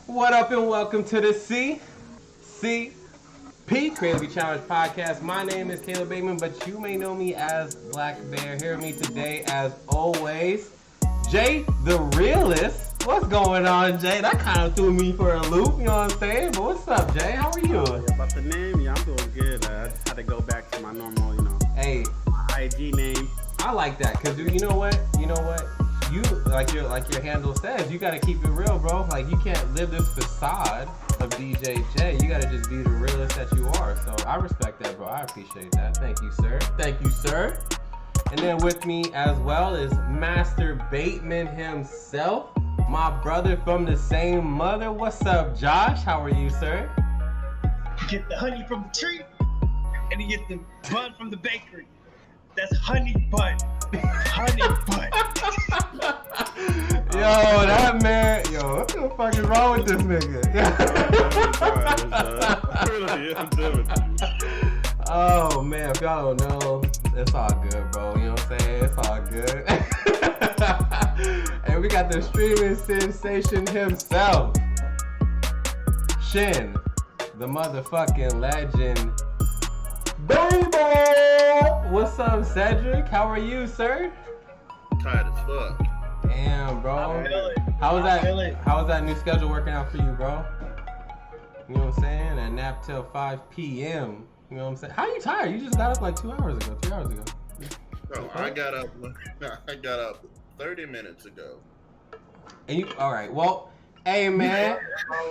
What up and welcome to the CCP Creatively Challenged Podcast. My name is Caleb Bateman, but you may know me as Black Bear. Here with me today, as always, Jay the Realist. What's going on, Jay? That kind of threw me for a loop, you know what I'm saying? But what's up, Jay? How are you? About the name, yeah, I'm doing good. I just had to go back to my normal, Hey, my IG name. I like that, cause you know what? You like your handle says, you gotta keep it real, bro. Like you can't live this facade of DJ J. You gotta just be the realist that you are. So I respect that, bro. I appreciate that. Thank you, sir. Thank you, sir. And then with me as well is Master Bateman himself, my brother from the same mother. What's up, Josh? How are you, sir? You get the honey from the tree, and you get the bun from the bakery. That's honey bun. Honey bun. Yo, that man. Yo, what the fuck is wrong with this nigga? Oh man, if y'all don't know, it's all good, bro. You know what I'm saying? It's all good. And we got the streaming sensation himself, Shin, the motherfucking legend. Baby! What's up, Cedric? How are you, sir? Tired as fuck. Damn, bro. How was that new schedule working out for you, bro? You know what I'm saying? That nap till 5 p.m. You know what I'm saying? How you tired? You just got up like 2 hours ago, 3 hours ago. Bro, I got up 30 minutes ago. And you, all right? Well, hey man,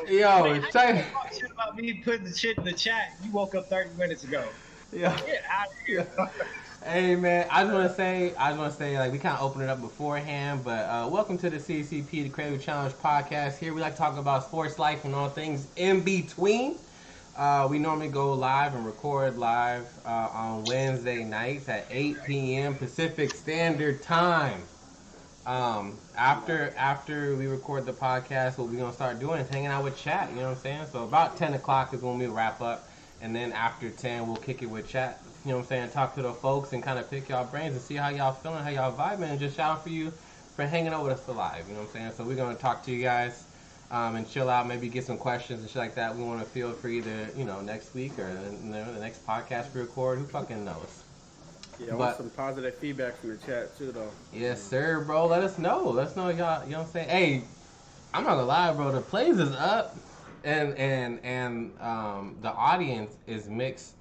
yo, Talk shit about me putting the shit in the chat. You woke up 30 minutes ago. yeah. Get out of here. Hey man, I just want to say, like we kind of opened it up beforehand, but welcome to the CCP, the Creative Challenge Podcast. Here we like to talk about sports life and all things in between. We normally go live and record live on Wednesday nights at 8 p.m. Pacific Standard Time. After we record the podcast, what we're gonna start doing is hanging out with chat. You know what I'm saying? So about 10 o'clock is when we wrap up, and then after 10 we'll kick it with chat. You know what I'm saying? Talk to the folks and kind of pick y'all brains and see how y'all feeling, how y'all vibing, and just shout out for you for hanging out with us live. You know what I'm saying? So we're gonna talk to you guys and chill out, maybe get some questions and shit like that. We want to feel for either next week or the next podcast we record. Who fucking knows? Yeah, I want some positive feedback from the chat too, though. Yes, sir, bro. Let us know. Let us know, y'all. You know what I'm saying? Hey, I'm not gonna lie, bro. The plays is up, and the audience is mixed.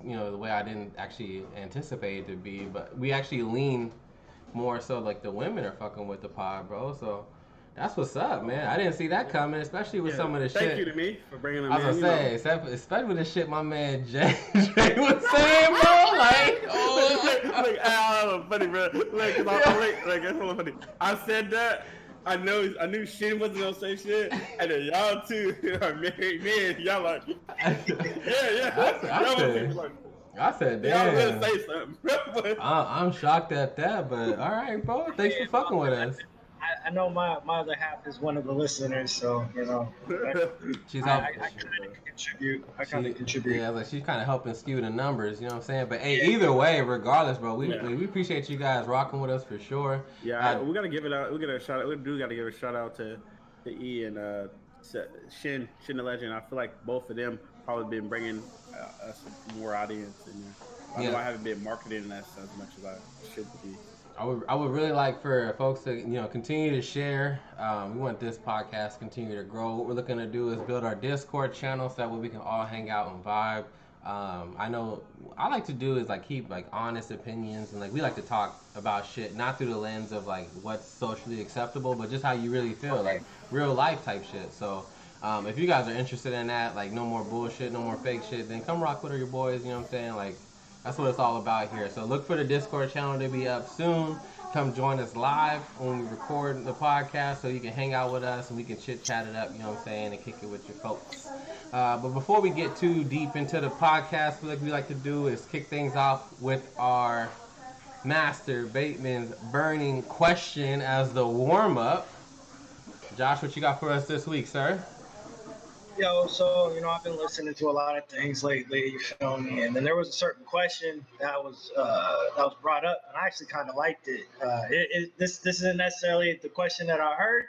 You know, the way I didn't actually anticipate it to be, but we actually lean more so like the women are fucking with the pod, bro. So that's what's up, man. I didn't see that coming, especially with some of the shit. Thank you to me for bringing them in. I was gonna say, especially with the shit my man Jay was saying, bro. Like, funny, bro. That's really funny. I said that. I knew shit wasn't gonna say shit, and then y'all two are married men. Y'all like, yeah. I said, damn. Y'all gonna say something. I'm shocked at that, but all right, bro. Thanks for fucking with us. I know my other half is one of the listeners, so She's I kind of contribute. Yeah, like she's kind of helping skew the numbers. You know what I'm saying? But hey, either way, regardless, bro, we appreciate you guys rocking with us for sure. Yeah, we gotta give it out. We gotta shout out. We do gotta give a shout out to E and Shin the Legend. I feel like both of them probably been bringing us more audience, and I know I haven't been marketing that as much as I should be. I would really like for folks to continue to share. We want this podcast to continue to grow. What we're looking to do is build our Discord channel so that way we can all hang out and vibe. I know I like to do is like keep like honest opinions, and like we like to talk about shit not through the lens of like what's socially acceptable, but just how you really feel, like real life type shit. So if you guys are interested in that, like no more bullshit, no more fake shit, then come rock with your boys. You know what I'm saying? Like that's what it's all about here. So look for the Discord channel to be up soon. Come join us live when we record the podcast so you can hang out with us and we can chit chat it up, you know what I'm saying, and kick it with your folks. But before we get too deep into the podcast, what we like to do is kick things off with our Master Bateman's burning question as the warm-up. Josh, what you got for us this week, sir? Yo, so I've been listening to a lot of things lately. You feel me? And then there was a certain question that was brought up, and I actually kind of liked it. This isn't necessarily the question that I heard,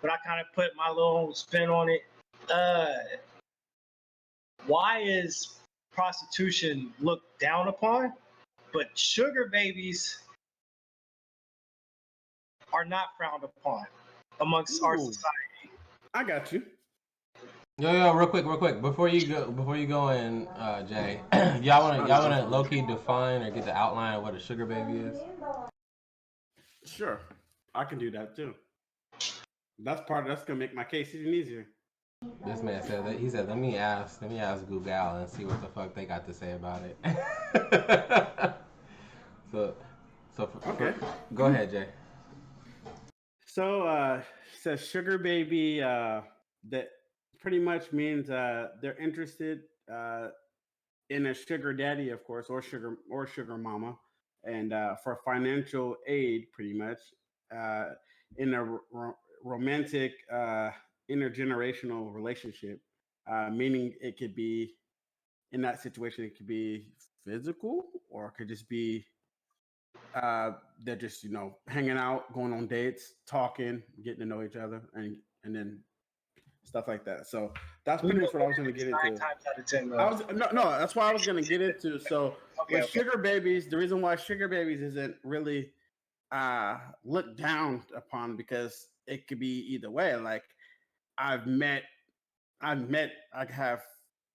but I kind of put my little spin on it. uh, why is prostitution looked down upon, but sugar babies are not frowned upon amongst our society? I got you. Yo, real quick, before you go in, Jay, y'all wanna low key define or get the outline of what a sugar baby is? Sure, I can do that too. That's gonna make my case even easier. This man said that he said, let me ask Google and see what the fuck they got to say about it. so, Okay. Go ahead, Jay. So, says sugar baby. That pretty much means they're interested in a sugar daddy, of course, or sugar mama, and for financial aid, pretty much, in a romantic intergenerational relationship, meaning it could be in that situation, it could be physical or it could just be they're just hanging out, going on dates, talking, getting to know each other, and then stuff like that. So that's pretty much what I was going to get into. 9 times out of 10, I was no, that's what I was going to get into. So Okay. sugar babies, the reason why sugar babies isn't really looked down upon, because it could be either way. Like I have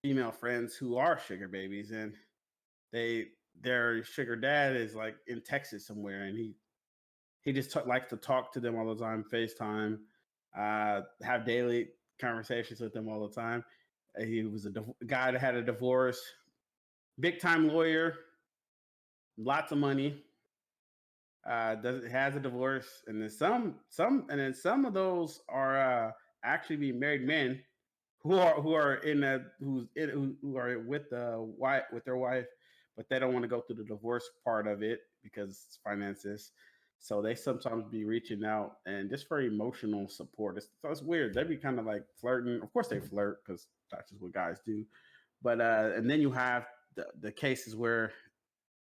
female friends who are sugar babies, and their sugar dad is like in Texas somewhere, and he just likes to talk to them all the time, FaceTime, have daily conversations with them all the time. He was a guy that had a divorce, big time lawyer, lots of money. Has a divorce, and then some of those are actually being married men who are with their wife, but they don't want to go through the divorce part of it because it's finances. So they sometimes be reaching out and just for emotional support. It's weird. They be kind of like flirting. Of course they flirt because that's just what guys do. But and then you have the cases where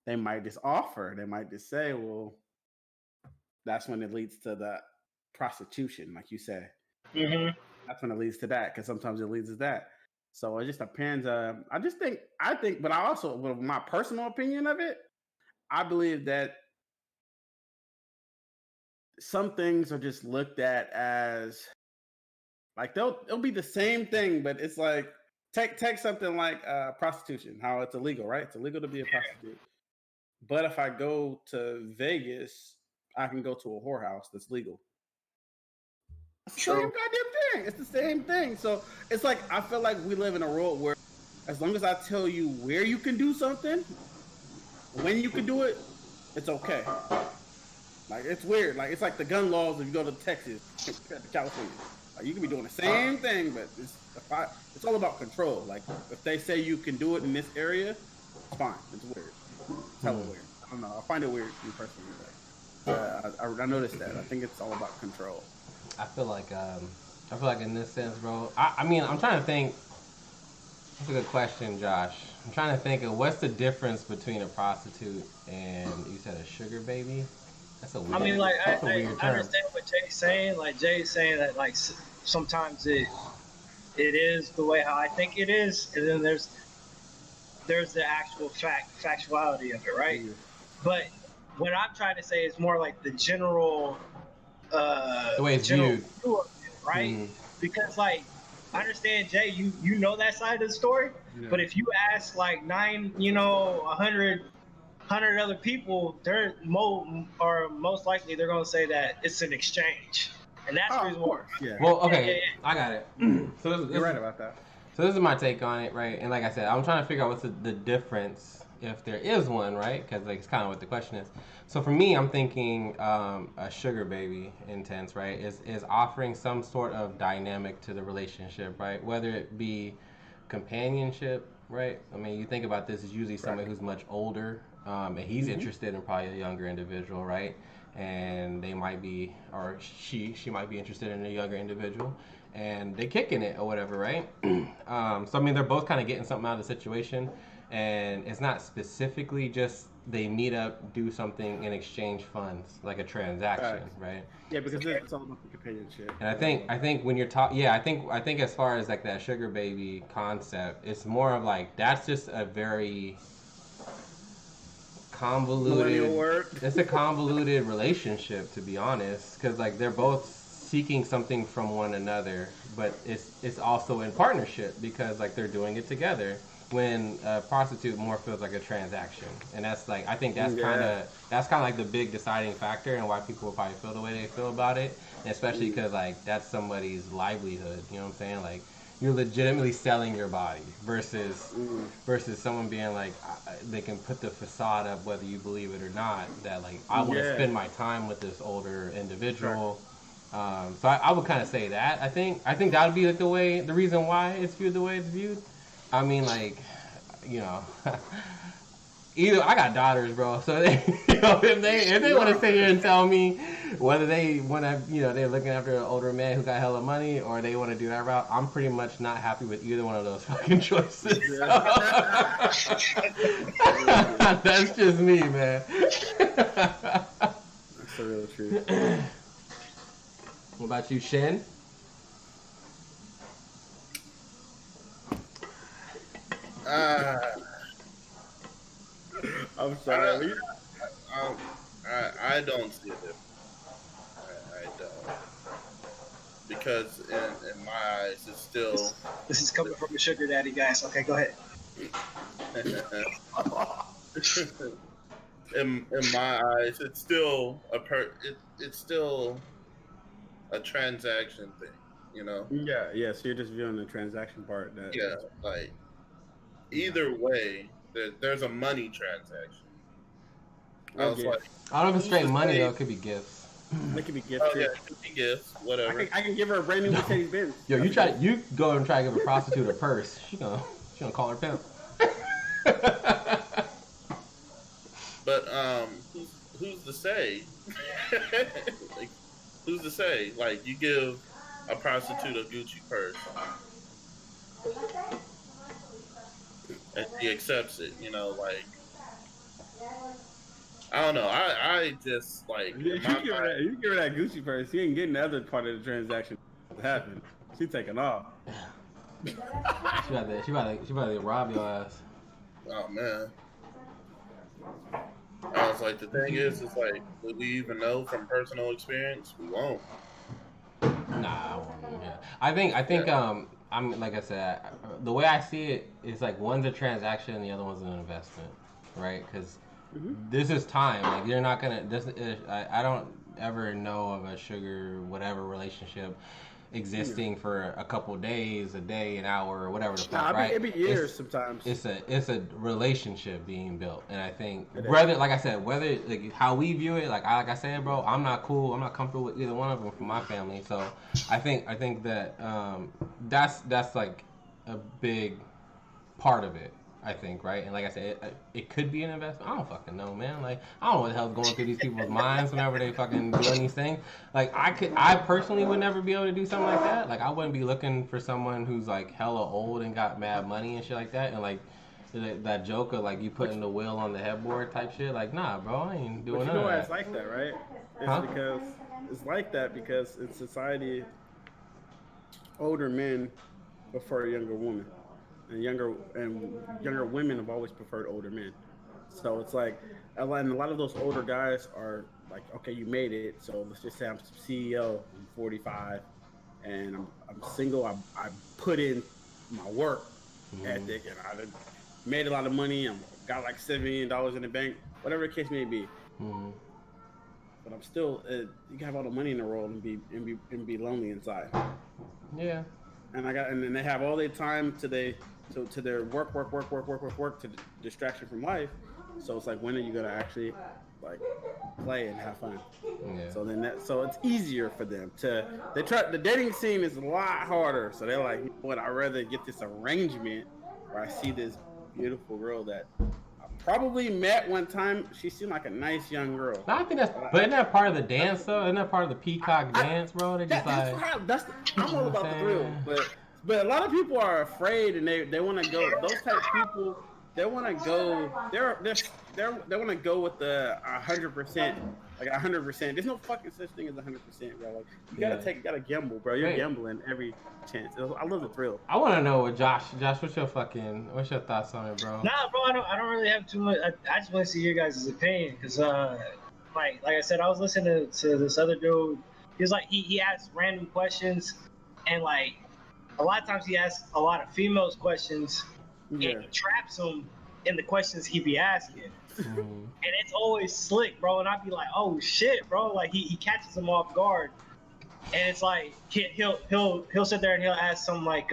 they might just offer. They might just say, well, that's when it leads to the prostitution, like you say. Mm-hmm. That's when it leads to that, because sometimes it leads to that. So it just depends. But I also, with my personal opinion of it, I believe that some things are just looked at as like it'll be the same thing, but it's like take something like prostitution, how it's illegal, right? It's illegal to be a prostitute. But if I go to Vegas, I can go to a whorehouse that's legal. Same goddamn thing. It's the same thing. So it's like I feel like we live in a world where as long as I tell you where you can do something, when you can do it, it's okay. Like it's weird. Like it's like the gun laws if you go to Texas, California. Like, you can be doing the same thing, but it's all about control. Like if they say you can do it in this area, it's fine. It's weird. It's hella weird. I don't know. I find it weird, me personally. I noticed that. I think it's all about control. I feel like in this sense, bro. I mean, I'm trying to think. That's a good question, Josh. I'm trying to think of what's the difference between a prostitute and you said a sugar baby. That's a weird. I mean, like I term. understand what Jay's saying. Like Jay's saying that like sometimes it is the way how I think it is, and then there's the actual factuality of it, right? Yeah. But what I'm trying to say is more like the general the way it's viewed, right? Mm-hmm. Because like I understand, Jay, you know that side of the story, but if you ask like 100 other people, they're most likely they're gonna say that it's an exchange, and that's the reason why. Yeah. Well, okay, I got it. So you're right about that. So this is my take on it, right? And like I said, I'm trying to figure out what's the difference, if there is one, right? Because like it's kind of what the question is. So for me, I'm thinking a sugar baby intense, right? Is offering some sort of dynamic to the relationship, right? Whether it be companionship, right? I mean, you think about this, is usually somebody who's much older, and he's interested in probably a younger individual, right? And they might be, or she might be interested in a younger individual, and they kicking it or whatever, right? So I mean, they're both kind of getting something out of the situation, and it's not specifically just they meet up, do something in exchange funds, like a transaction, right? Yeah, because it's all about the companionship. And I think when you're talking, yeah, I think as far as like that sugar baby concept, it's more of like that's just a very Millennial convoluted. word. It's a convoluted relationship, to be honest, because like they're both seeking something from one another, but it's also in partnership because like they're doing it together. When a prostitute more feels like a transaction, and that's like I think that's kind of like the big deciding factor and why people probably feel the way they feel about it, and especially because like that's somebody's livelihood. You know what I'm saying? Like you're legitimately selling your body versus someone being like they can put the facade up whether you believe it or not that like I want to spend my time with this older individual. So I would kind of say that I think that would be like the reason why it's viewed the way it's viewed. I mean, like, you know, either I got daughters, bro. So they, if they want to sit here and tell me whether they want to, they're looking after an older man who got hella money, or they want to do that route, I'm pretty much not happy with either one of those fucking choices. So. That's just me, man. That's the real truth. What about you, Shen? I'm sorry. I don't see it. I don't. Because in my eyes, it's still. This is coming from a sugar daddy, guys. Okay, go ahead. in my eyes, it's still it's still a transaction thing, Yeah. So you're just viewing the transaction part. Yeah, like either way, there's a money transaction. I was like, I don't know if it's straight money though. It could be gifts. It could be gifts. Oh yeah, it could be gifts, whatever. I can give her a brand new Mercedes Benz. Yo, you go and try to give a prostitute a purse. She gonna call her pimp. But who's to say? Like, who's to say? Like, you give a prostitute a Gucci purse, and she accepts it. Like, I don't know. I just like. You give her that Gucci purse. She ain't getting the other part of the transaction that happened. She taking off. She about to rob your ass. Oh man. I was like, the thing is like, would we even know from personal experience? We won't. Nah, I won't. Yeah. I think. I'm like I said, the way I see it is like one's a transaction and the other one's an investment, right? Because this is time. Like you're not gonna. I don't ever know of a sugar whatever relationship existing for a couple days, a day, an hour, or whatever the fuck, right? It'd be years sometimes. It's a relationship being built, and I think whether like how we view it, like I said, bro, I'm not cool, I'm not comfortable with either one of them from my family. So I think that that's like a big part of it. I think, right? And like I said, it could be an investment. I don't fucking know, man. Like, I don't know what the hell's going through these people's minds whenever they fucking doing these things. Like, I personally would never be able to do something like that. Like, I wouldn't be looking for someone who's like hella old and got mad money and shit like that. And like that joke of like you putting the wheel on the headboard type shit. Like, nah, bro, I ain't doing none of that. Why it's like that, right? Because it's like that because in society, older men prefer younger women. And younger women have always preferred older men. So it's like, and a lot of those older guys are like, okay, you made it. So let's just say I'm CEO, I'm 45, and I'm single. I put in my work ethic, and I made a lot of money. I got like $7 million in the bank, whatever the case may be. But I'm still, you can have all the money in the world and be lonely inside. Yeah. And then they have all their time to their work to distraction from life. So it's like, when are you gonna actually like play and have fun? Yeah. So it's easier for them the dating scene is a lot harder. So they're like, you know what, I'd rather get this arrangement where I see this beautiful girl that I probably met one time. She seemed like a nice young girl. No, I think but isn't that part of the dance though? Isn't that part of the peacock dance, bro? They're just I'm all about the thrill, but a lot of people are afraid and they want to go. Those type of people, they want to go. They want to go with the 100%, like 100%. There's no fucking such thing as 100%, bro. Like you gotta gamble, bro. You're gambling every chance. I love the thrill. I want to know what Josh, what's your thoughts on it, bro? Nah, bro, I don't really have too much. I just want to see your guys' opinion because, like I said, I was listening to this other dude. He was like, he asked random questions, and like a lot of times he asks a lot of females questions, and he traps them in the questions he be asking. And it's always slick, bro. And I'd be like, oh shit, bro. Like he catches them off guard. And it's like he'll sit there and he'll ask some like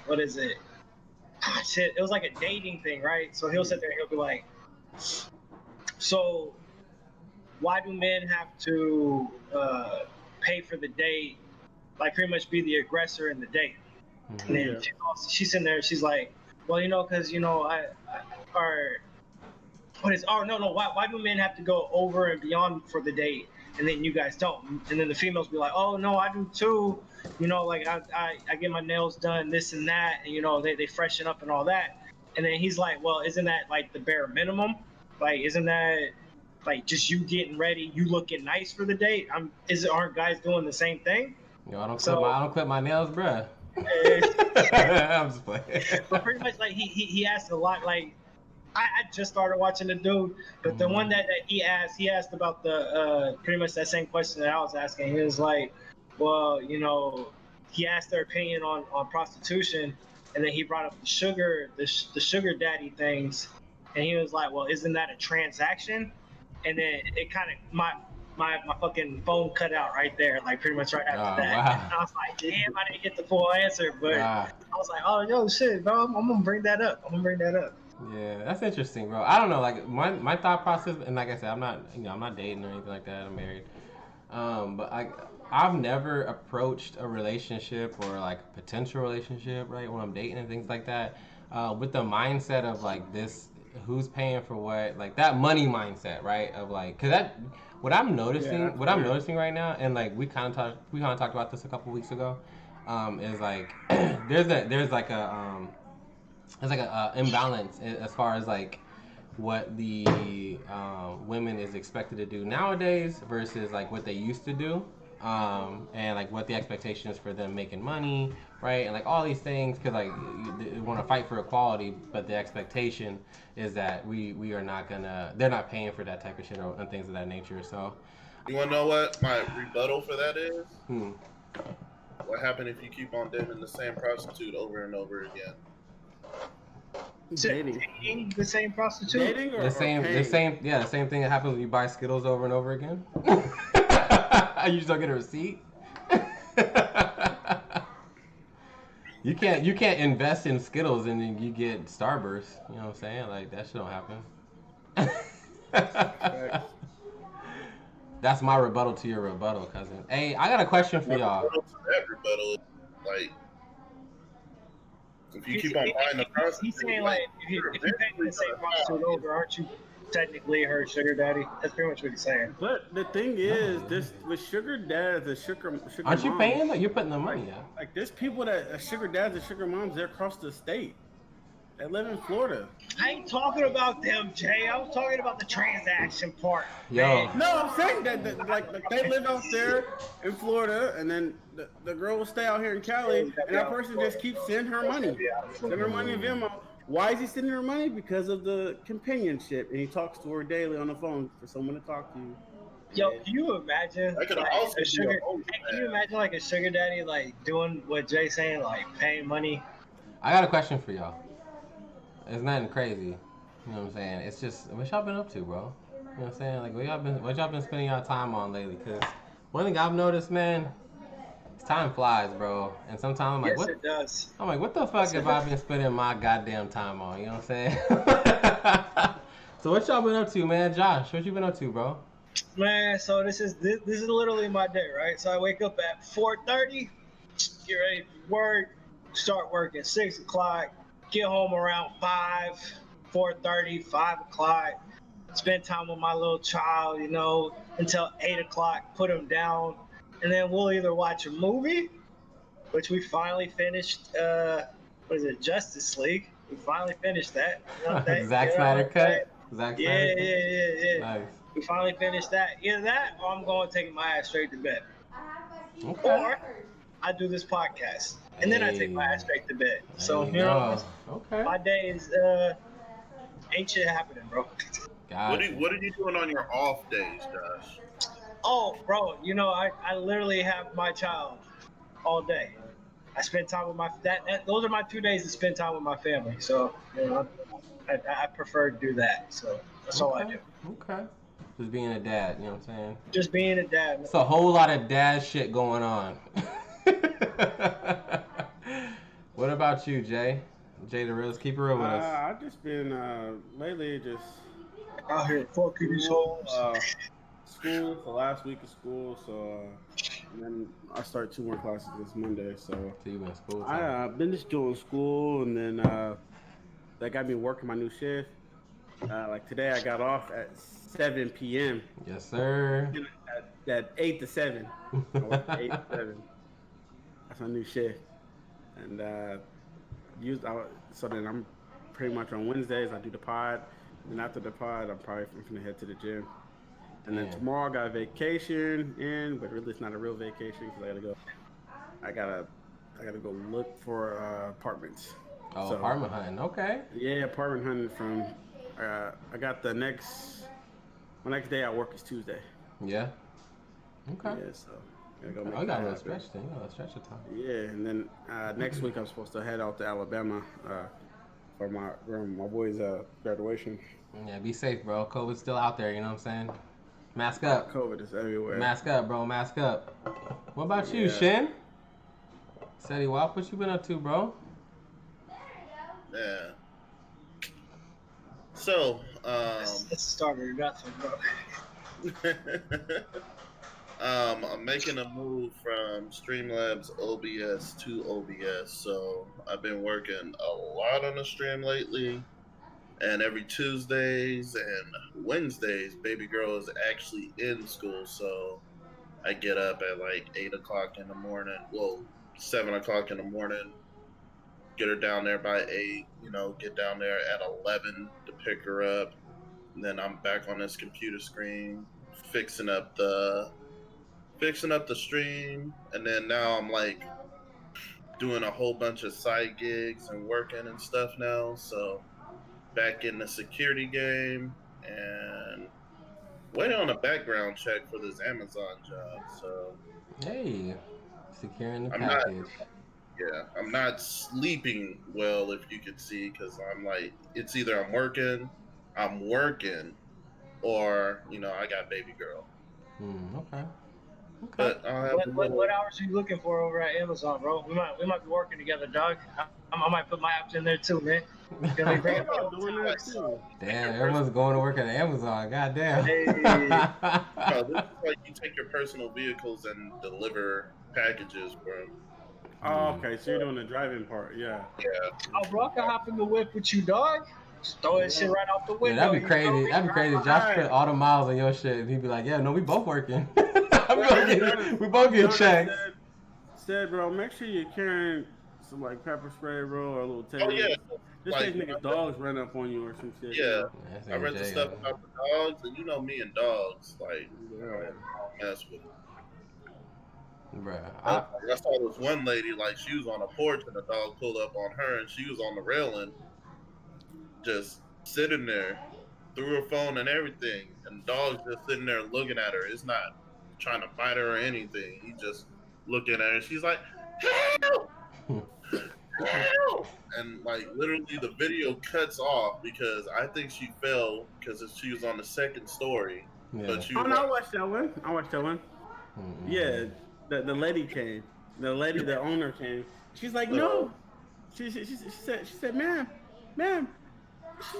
what is it? Shit, it was like a dating thing, right? So he'll sit there and he'll be like, so why do men have to pay for the date? Like pretty much be the aggressor in the date. And then she's in there, she's like, well, because why do men have to go over and beyond for the date, and then you guys don't? And then the females be like, oh no, I do too. Like I get my nails done, this and that, and they freshen up and all that. And then he's like, well, isn't that like the bare minimum? Like, isn't that like just you getting ready, you looking nice for the date? Aren't guys doing the same thing? I don't clip my nails, bruh. I'm just playing. But pretty much like he asked a lot. Like I just started watching the dude, but the one that he asked about the pretty much that same question that I was asking. He was like, well, he asked their opinion on prostitution, and then he brought up the sugar daddy things, and he was like, well, isn't that a transaction? And then it kind of my fucking phone cut out right there, like pretty much right after that. Wow. And I was like, damn, I didn't get the full answer, but I was like, oh, yo, shit, bro, I'm gonna bring that up. Yeah, that's interesting, bro. I don't know, like my thought process, and like I said, I'm not dating or anything like that. I'm married, but I've never approached a relationship or like a potential relationship, right, when I'm dating and things like that, with the mindset of like this, who's paying for what, like that money mindset, right? Of like, cause that. What I'm noticing right now, and like we kind of talked about this a couple weeks ago, is like there's like a imbalance as far as like what the women is expected to do nowadays versus like what they used to do, and like what the expectation is for them making money, right? And like all these things, because like they want to fight for equality, but the expectation is that they're not paying for that type of shit and things of that nature. So you want to know what my rebuttal for that is? What happened if you keep on dating the same prostitute over and over again? Dating the same prostitute? Dating or the same thing that happens when you buy Skittles over and over again. You just don't get a receipt. You can't invest in Skittles and then you get Starburst. You know what I'm saying? Like that shit don't happen. That's my rebuttal to your rebuttal, cousin. Hey, I got a question for y'all. That rebuttal is like, if you keep on buying the prostitute, he's saying like if you pay the same prostitute over, aren't you technically her sugar daddy? That's pretty much what he's saying. But the thing is, this with sugar dads and sugar aren't you moms, paying? Like you're putting the money out. Like there's people that sugar dads and sugar moms, they're across the state. They live in Florida. I ain't talking about them, Jay. I was talking about the transaction part. Yo. No, I'm saying that like they live out there in Florida, and then the girl will stay out here in Cali, and that person just keeps sending her money. Sending her money in Venmo. Why is he sending her money? Because of the companionship, and he talks to her daily on the phone for someone to talk to. Yo, can you imagine like a sugar? Can you imagine like a sugar daddy like doing what Jay's saying, like paying money? I got a question for y'all. It's nothing crazy, you know what I'm saying? It's just what y'all been up to, bro. You know what I'm saying? Like what y'all been spending y'all time on lately? Cause one thing I've noticed, man, time flies, bro. And sometimes I'm like, yes, it does. I'm like, what the fuck have I been spending my goddamn time on? You know what I'm saying? So what y'all been up to, man? Josh, what you been up to, bro? Man, so this is literally my day, right? So I wake up at 4:30, get ready for work, start work at 6 o'clock, get home around 4:30, 5 o'clock, spend time with my little child, until 8 o'clock, put him down, and then we'll either watch a movie, which we finally finished, Justice League. We finally finished that. You know, Zack Snyder cut. Zack Snyder cut. Yeah. Nice. We finally finished that. Either that, or I'm going to take my ass straight to bed. Okay. Or I do this podcast, and then I take my ass straight to bed. So There you know, okay. my day is ain't shit happening, bro. Gotcha. What are you doing on your off days, Josh? Oh, bro, you know, I literally have my child all day. I spend time with those are my 2 days to spend time with my family. So, you know, I prefer to do that. So that's all I do. Okay. Just being a dad, you know what I'm saying? Just being a dad. It's a whole lot of dad shit going on. What about you, Jay? Jay the Realist, keep it real with us. I've just been lately just Out here fucking these hoes. School, the last week of school, so and then I start 2 more classes this Monday. So you've been school time. I've been just doing school, and then that got me working my new shift. Like today, I got off at 7 p.m. Yes, sir. At 8 to 7. I work 8 to 7. That's my new shift, and so then I'm pretty much on Wednesdays. I do the pod, and after the pod, I'm gonna head to the gym. And then tomorrow I got a vacation in, but really it's not a real vacation because I gotta go look for apartments. Oh, so, apartment hunting, okay. Yeah, apartment hunting from. I got my next day I work is Tuesday. Yeah. Okay. Yeah, so I gotta go you got a little stretch then. You got a stretch of time. Yeah, and then next week I'm supposed to head out to Alabama for my boy's graduation. Yeah, be safe, bro. COVID's still out there. You know what I'm saying? Mask up. COVID is everywhere. Mask up, bro. Mask up. What about you, Shin? Seti Wap, what you been up to, bro? Yeah. So, let's start with nothing, bro. I'm making a move from Streamlabs OBS to OBS. So I've been working a lot on the stream lately. And every Tuesdays and Wednesdays, baby girl is actually in school. So I get up at like 8 o'clock in the morning. Well, 7 o'clock in the morning. Get her down there by 8. You know, get down there at 11 to pick her up. And then I'm back on this computer screen, fixing up the stream. And then now I'm like doing a whole bunch of side gigs and working and stuff now. So back in the security game and waiting on a background check for this Amazon job. So hey, securing the package. I'm not sleeping well, if you could see, because I'm like, it's either I'm working, or you know, I got baby girl. Okay. But what hours are you looking for over at Amazon, bro? We might be working together, dog. I might put my apps in there too, man. Damn, everyone's going to work at Amazon. Goddamn. Hey. This is like you take your personal vehicles and deliver packages for them. Oh, okay. So you're doing the driving part, Yeah. Oh, bro, I can hop in the whip with you, dog. Just throw that shit right off the window. Yeah, that'd be crazy. That'd be crazy. Josh put all the miles on your shit, and he'd be like, "Yeah, no, we both working. we both get checks." Said, bro, make sure you're carrying some like pepper spray, bro, or a little tape. Oh yeah. Just like, in case niggas dogs run up on you or some shit. Yeah. You know? I read the stuff about the dogs, and you know me and dogs, like, I don't mess with them. Bruh. I saw this one lady, like, she was on a porch and a dog pulled up on her and she was on the railing, just sitting there, through her phone and everything, and the dog's just sitting there looking at her. It's not trying to bite her or anything. He's just looking at her. She's like, help! Help! And, like, literally the video cuts off because I think she fell because she was on the second story. Yeah. But she I was watched that one. Yeah. The lady came. The owner came. She's like, no. She said, ma'am,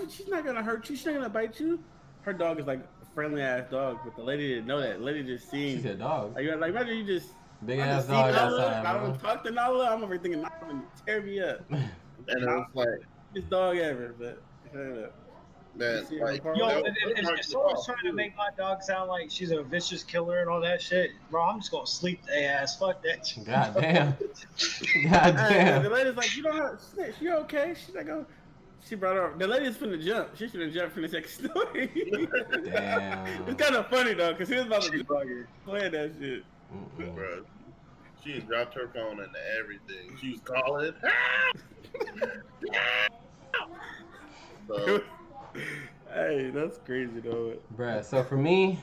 she's not gonna hurt you. She's not gonna bite you. Her dog is like a friendly ass dog, but the lady didn't know that. The lady just seen. She said dog. Like imagine you just big ass dog outside. I don't talk to Nala. I'm over thinking Nala gonna tear me up. and it was like this dog ever, but. Man, like, yo, if someone's trying to make my dog sound like she's a vicious killer and all that shit, bro, I'm just gonna sleep their ass. Fuck that shit. God damn. God damn. The lady's like, you don't have, she okay? She's like, She brought her. The lady's finna jump. She should have jumped from the second story. Damn. It's kind of funny though, cause he was about to play that shit. Bro, she dropped her phone and everything. She was calling. So, hey, that's crazy though. Bruh, so for me,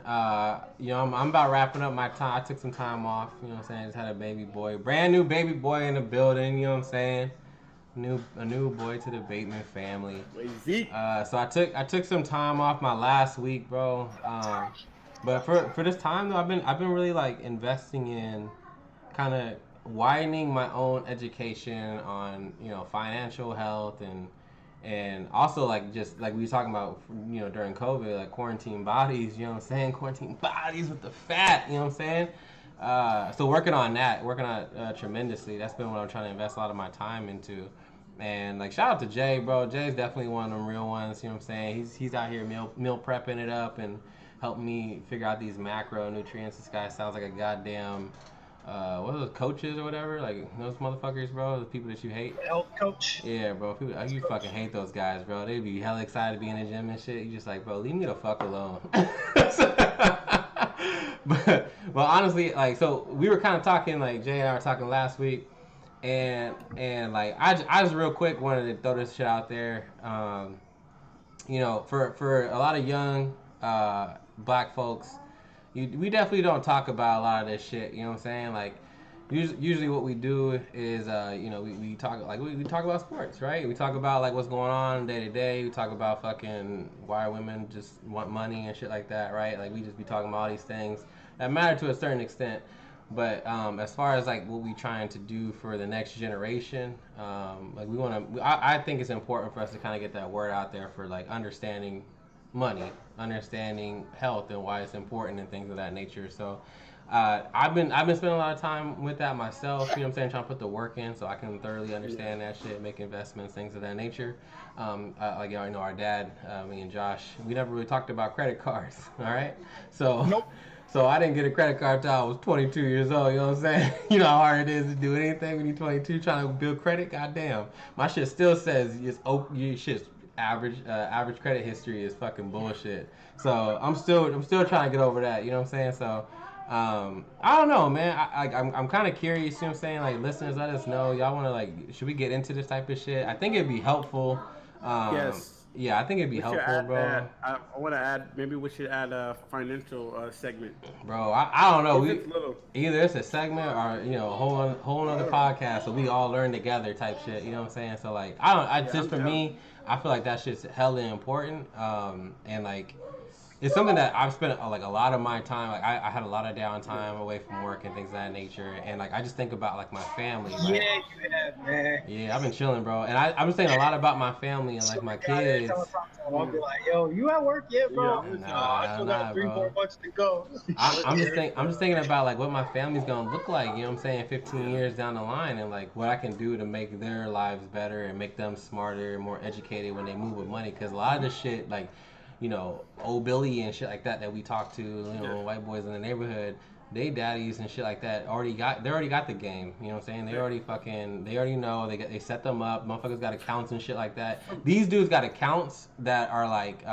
I'm about wrapping up my time. I took some time off, you know what I'm saying? Just had a baby boy. Brand new baby boy in the building, you know what I'm saying? A new boy to the Bateman family. So I took some time off my last week, bro. But for this time though, I've been really like investing in kind of widening my own education on financial health and also like just like we were talking about during COVID, like quarantine bodies, you know what I'm saying, quarantine bodies with the fat, you know what I'm saying. So working on it tremendously. That's been what I'm trying to invest a lot of my time into. And like shout out to Jay, bro. Jay's definitely one of them real ones, you know what I'm saying. He's out here meal prepping it up and helping me figure out these macronutrients. This guy sounds like a goddamn what are those coaches or whatever? Like those motherfuckers, bro. The people that you hate. Health coach. Yeah, bro. People, you fucking hate those guys, bro. They be hella excited to be in the gym and shit. You just like, bro, leave me the fuck alone. but honestly, like, so we were kind of talking, like Jay and I were talking last week, and like I just real quick wanted to throw this shit out there. For a lot of young black folks. We definitely don't talk about a lot of this shit. You know what I'm saying? Like, usually what we do is, we talk like we talk about sports, right? We talk about like what's going on day to day. We talk about fucking why women just want money and shit like that, right? Like we just be talking about all these things that matter to a certain extent. But as far as like what we trying to do for the next generation, like we want to, I think it's important for us to kind of get that word out there for like understanding money, understanding health and why it's important and things of that nature. So I've been spending a lot of time with that myself, you know what I'm saying, trying to put the work in so I can thoroughly understand that shit, make investments, things of that nature. Like you already know, our dad, me and Josh, we never really talked about credit cards, all right? So Nope. So I didn't get a credit card till I was 22 years old, you know what I'm saying? You know how hard it is to do anything when you're 22 trying to build credit? Goddamn. My shit still says your shit's average credit history is fucking bullshit. So I'm still trying to get over that, you know what I'm saying? So I don't know, man. I'm kind of curious, you know what I'm saying? Like, listeners, let us know. Y'all want to, like, should we get into this type of shit? I think it'd be helpful. Yes. Yeah, I think it'd be helpful, bro. I want to add, maybe we should add a financial segment. Bro, I don't know. Either it's a segment or, a whole other podcast so we all learn together type shit, you know what I'm saying? So, like, me, I feel like that shit's hella important. And, like, it's something that I've spent like a lot of my time. Like I had a lot of downtime away from work and things of that nature, and like I just think about like my family. Right? Yeah, you have, man. Yeah, I've been chilling, bro, and I've been thinking a lot about my family and like my kids. I'll be like, yo, you at work yet, bro? I still got 3-4 months to go. I'm just thinking about like what my family's gonna look like. You know what I'm saying? 15 years down the line, and like what I can do to make their lives better and make them smarter and more educated when they move with money. Because a lot of this shit, like, old Billy and shit like that we talk to, white boys in the neighborhood, they daddies and shit like that already got the game. You know what I'm saying? They already know. They set them up. Motherfuckers got accounts and shit like that. These dudes got accounts that are like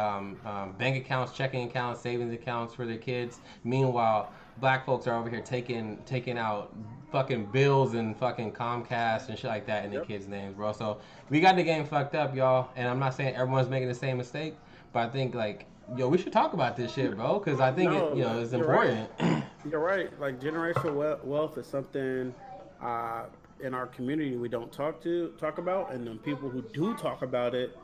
bank accounts, checking accounts, savings accounts for their kids. Meanwhile, black folks are over here taking out fucking bills and fucking Comcast and shit like that in their kids' names, bro. So we got the game fucked up, y'all. And I'm not saying everyone's making the same mistake. But I think, like, we should talk about this shit, bro, because I think it's important. Right. You're right. Like, generational wealth is something in our community we don't talk about, and the people who do talk about it,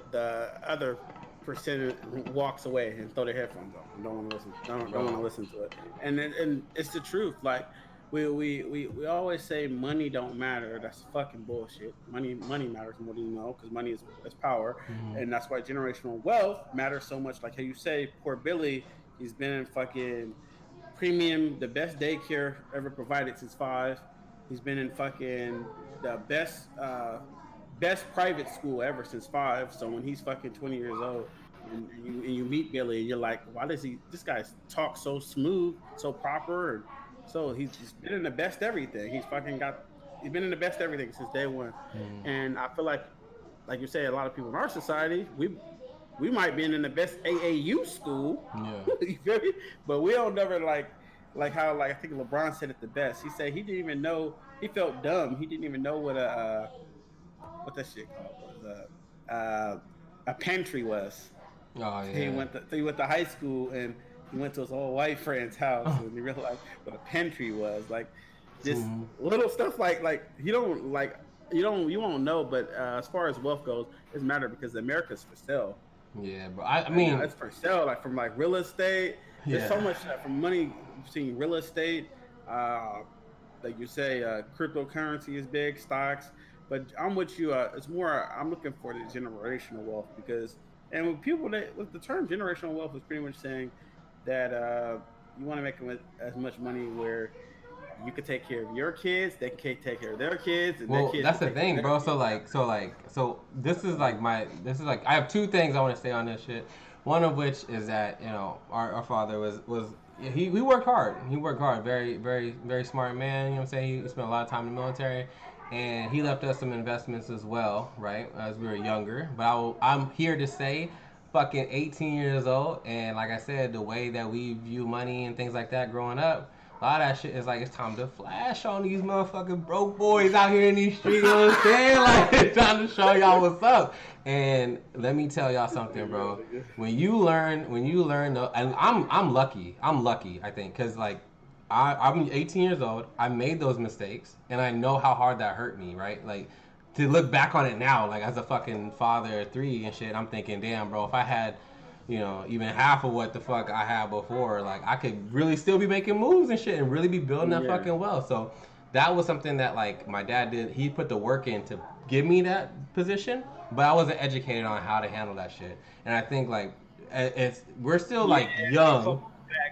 the other percent walks away and throw their headphones on and don't want to listen. Don't want to listen to it. And it's the truth. Like, we always say money don't matter. That's fucking bullshit. Money matters more than you know, because money is power, and that's why generational wealth matters so much. Like how you say, poor Billy, he's been in fucking premium, the best daycare ever provided since 5. He's been in fucking the best private school ever since 5. So when he's fucking 20 years old, and you meet Billy, and you're like, why does this guy talk so smooth, so proper? And so he's been in the best everything. He's been in the best everything since day one. And I feel like like you say, a lot of people in our society, we might be in the best AAU school. Yeah. You feel me? But we don't never like how I think LeBron said it the best. He said he didn't even know, he felt dumb. He didn't even know what that shit called was a pantry was. Oh yeah. He went to high school and he went to his old white friend's house and he realized what a pantry was. Like just little stuff like you won't know. But as far as wealth goes, it doesn't matter because America's for sale. Yeah, but I mean, it's for sale. Like from like real estate, there's so much from money. Seeing real estate, like you say, cryptocurrency is big, stocks. But I'm with you. It's more. I'm looking for the generational wealth because, and with people with the term generational wealth is pretty much saying that you want to make them as much money where you could take care of your kids, they can take care of their kids, and well, their kids. That's the thing, bro. So this is like I have two things I want to say on this shit. One of which is that our father was he worked hard. He worked hard. Very very very smart man. You know what I'm saying? He spent a lot of time in the military. And he left us some investments as well, right, as we were younger. But I'm here to say, fucking 18 years old, and like I said, the way that we view money and things like that growing up, a lot of that shit is like, it's time to flash on these motherfucking broke boys out here in these streets, you know what I'm saying? Like, it's time to show y'all what's up. And let me tell y'all something, bro. When you learn, and I'm lucky, I think, because like, I'm 18 years old. I made those mistakes, and I know how hard that hurt me, right? Like, to look back on it now, like, as a fucking father of 3 and shit, I'm thinking, damn, bro, if I had, even half of what the fuck I had before, like, I could really still be making moves and shit and really be building that fucking wealth. So that was something that, like, my dad did. He put the work in to give me that position, but I wasn't educated on how to handle that shit. And I think, like, we're still, like, young.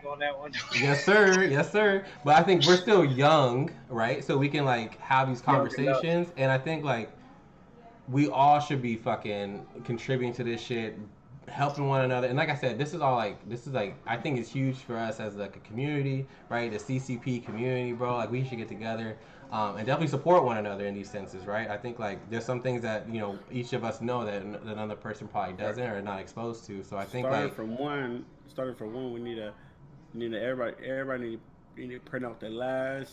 On that one. Yes sir. But I think we're still young, right? So we can like have these conversations, and I think like we all should be fucking contributing to this shit, helping one another. And like I said, this is I think it's huge for us as like a community, right? The CCP community, bro. Like we should get together and definitely support one another in these senses, right? I think like there's some things that each of us know that another person probably doesn't or not exposed to. So I think starting from one, we need everybody need to print out the last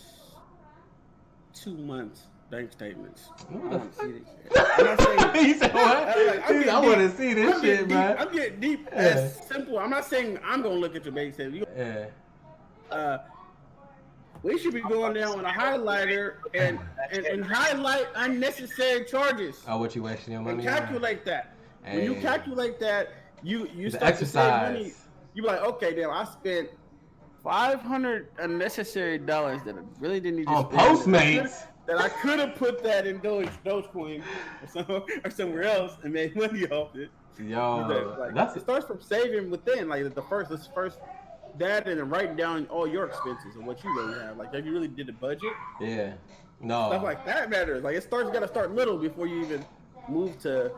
2 months bank statements. I want to see this shit. He said what? I want to see this shit, man. I'm getting deep. As simple. I'm not saying I'm gonna look at your bank statement. We should be going down with a highlighter and highlight unnecessary charges. Oh, what you wasting your money? And calculate that. When you calculate that, you start exercise. to save money. You be like, okay, damn, I spent $500 unnecessary dollars that I really didn't need to spend. Postmates. That I could have put that in Dogecoin or somewhere else and made money off it. Yo, it starts from saving within, like the first that and then writing down all your expenses and what you really have. Like, if you really did a budget. Yeah. No. Stuff like that matters. Like, you got to start little before you even move to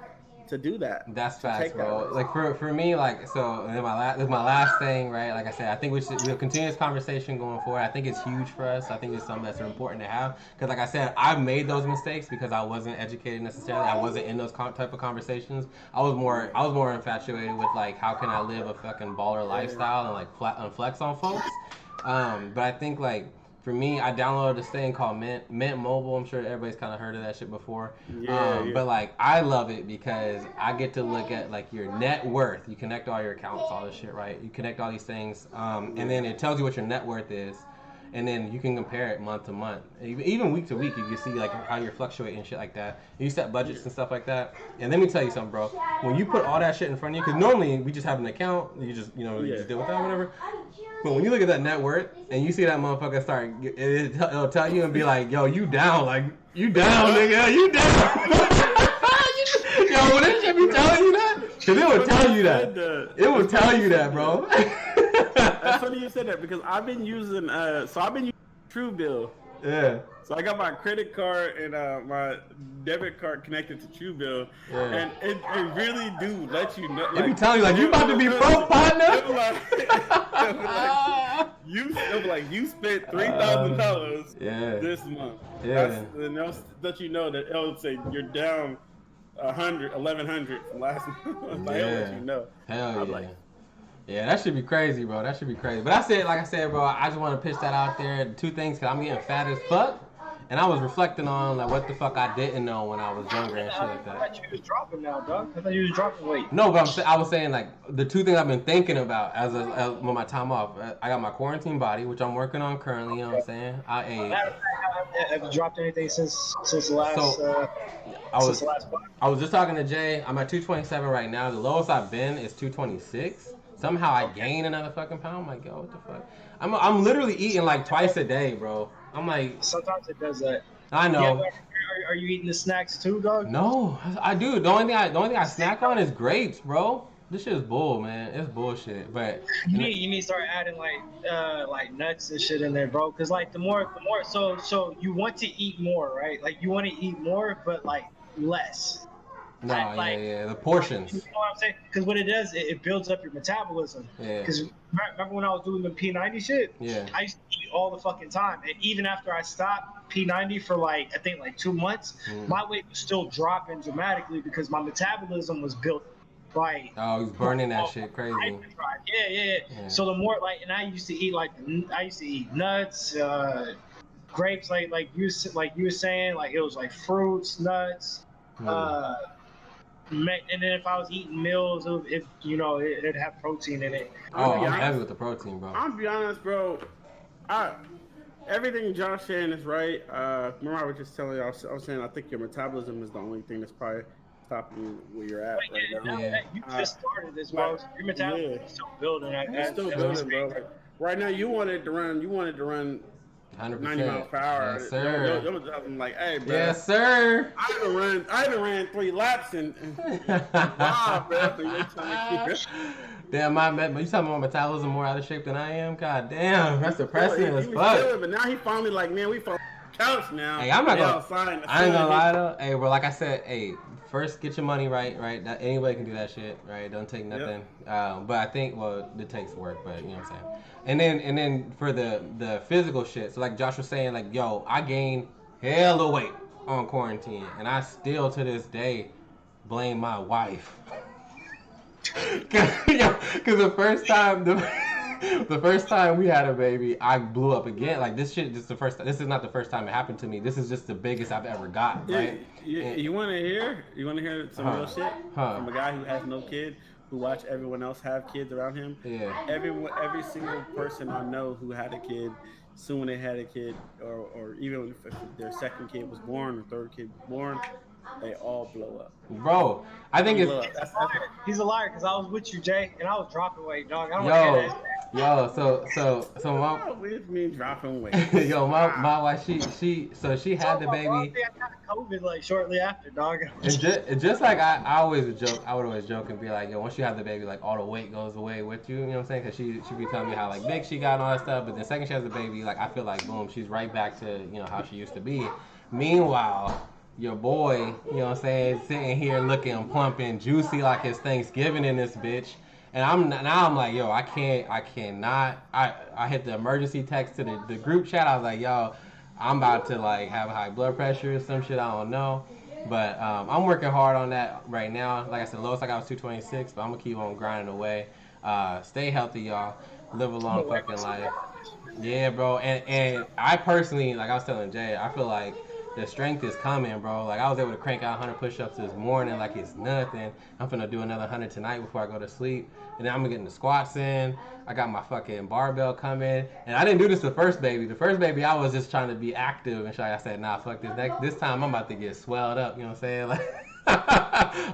do that. That's facts, bro. Like for me, like, so this is my last thing, right? Like I said, I think we'll continue this conversation going forward. I think it's huge for us. I think it's something that's important to have because, like I said, I've made those mistakes because I wasn't educated necessarily. I wasn't in those type of conversations. I was more infatuated with like how can I live a fucking baller lifestyle and like flex on folks. But I think like. For me, I downloaded this thing called Mint Mobile. I'm sure everybody's kind of heard of that shit before. But like, I love it because I get to look at like your net worth. You connect all your accounts, all this shit, right? You connect all these things, and then it tells you what your net worth is, and then you can compare it month to month, even week to week. You can see like how you're fluctuating and shit like that. You set budgets and stuff like that. And let me tell you something, bro. When you put all that shit in front of you, because normally we just have an account, you just you just deal with that, whatever. But when you look at that net worth and you see that motherfucker start, it'll tell you and be like, yo, you down, nigga, you down. Yo, will this shit be telling you that? Because it will tell you that. It will tell you that, bro. That's funny you said that because I've been using Truebill. Yeah. So I got my credit card and my debit card connected to Truebill, and it really do let you know. It be telling you like you about to be broke, partner. You spent $3,000 this month. Yeah. And they'll let you know that it'll say you're down 1,100 from last month. Like, I'll let you know. Hell I'm yeah. like, Yeah, that should be crazy, bro. That should be crazy. But like I said, bro, I just want to pitch that out there. Two things, because I'm getting fat as fuck. And I was reflecting on like what the fuck I didn't know when I was younger and shit like I that. thought you was dropping now, dog. I thought you was dropping weight. No, but I was saying like the two things I've been thinking about as with my time off. I got my quarantine body, which I'm working on currently. You know what I'm saying? I ate. Have you dropped anything since the last So I since was the last podcast? I was just talking to Jay. I'm at 227 right now. The lowest I've been is 226. Somehow I gain another fucking pound. I'm like, yo, what the fuck? I'm literally eating like twice a day, bro. I'm like, Sometimes it does that. I Yeah, know. but are you eating the snacks too, dog? No, I do. The only thing I snack on is grapes, bro. This shit is bull, man. It's bullshit. But You need to start adding like nuts and shit in there, bro. Cause like the more so you want to eat more, right? Like you want to eat more, but like less. no, Like, yeah, the You portions. know what I'm saying? Because what it does, it builds up your metabolism. Yeah. Because remember when I was doing the P90 shit? Yeah. I used to eat all the fucking time, and even after I stopped P90 for like I think like 2 months, my weight was still dropping dramatically because my metabolism was built like. Oh, he's burning that shit crazy. Yeah. So the more like, and I used to eat nuts, grapes, like you were saying, like it was like fruits, nuts, and then if I was eating meals, it'd have protein in it. Oh, I'm heavy with the protein, bro. I'll be honest, bro. Everything Josh saying is right. Remember I was just telling you, I was saying I think your metabolism is the only thing that's probably stopping you where you're at right now. Yeah. You just started this, bro. Your metabolism is still building. It's still building, bro. Like, right now, you wanted to run 100%. 90 miles per hour. Yes, sir. I'm like, hey, bro. Yes, sir. I haven't ran 3 laps and wow, bro. You're trying to keep it. Damn, you talking about metabolism more out of shape than I am? God damn, that's depressing as fuck. Chilling, but now he finally like, man, we on the couch now. Hey, I'm not gonna. Outside, I ain't gonna lie though. Hey, bro, like I said, hey, first get your money right. That, anybody can do that shit, right? Don't take nothing. Yep. But I think, well, it takes work, but you know what I'm saying. And then for the physical shit, so like Josh was saying, like, yo, I gained hella weight on quarantine, and I still to this day blame my wife. Cause the first time we had a baby, I blew up again. Like this shit, just the first. This is not the first time it happened to me. This is just the biggest I've ever got. Right? You want to hear? You want to hear some real shit from a guy who has no kid, who watched everyone else have kids around him? Yeah. Every single person I know who had a kid, soon when they had a kid, or even if their second kid was born or third kid was born, they all blow up. Bro, I think he's a liar because I was with you, Jay, and I was dropping weight, dog. I don't want to hear that. So my what do you mean dropping weight? Yo, my wife, she had the baby. I got COVID like shortly after, dog. And just like I would always joke and be like, yo, once you have the baby, like all the weight goes away with you. You know what I'm saying? Because she be telling me how like big she got and all that stuff. But the second she has the baby, like I feel like boom, she's right back to how she used to be. Meanwhile, your boy, you know what I'm saying, sitting here looking plump and juicy like it's Thanksgiving in this bitch. And I'm like, yo, I cannot. I hit the emergency text to the group chat. I was like, yo, I'm about to like have high blood pressure or some shit. I don't know. But I'm working hard on that right now. Like I said, lowest I got was 226, but I'm going to keep on grinding away. Stay healthy, y'all. Live a long fucking life. Yeah, bro. And I personally, like I was telling Jay, I feel like the strength is coming, bro. Like I was able to crank out 100 push-ups this morning like it's nothing. I'm finna do another 100 tonight before I go to sleep. And then I'm getting the squats in. I got my fucking barbell coming. And I didn't do this with the first baby. The first baby, I was just trying to be active and I said, nah, fuck this. This time I'm about to get swelled up, you know what I'm saying? Like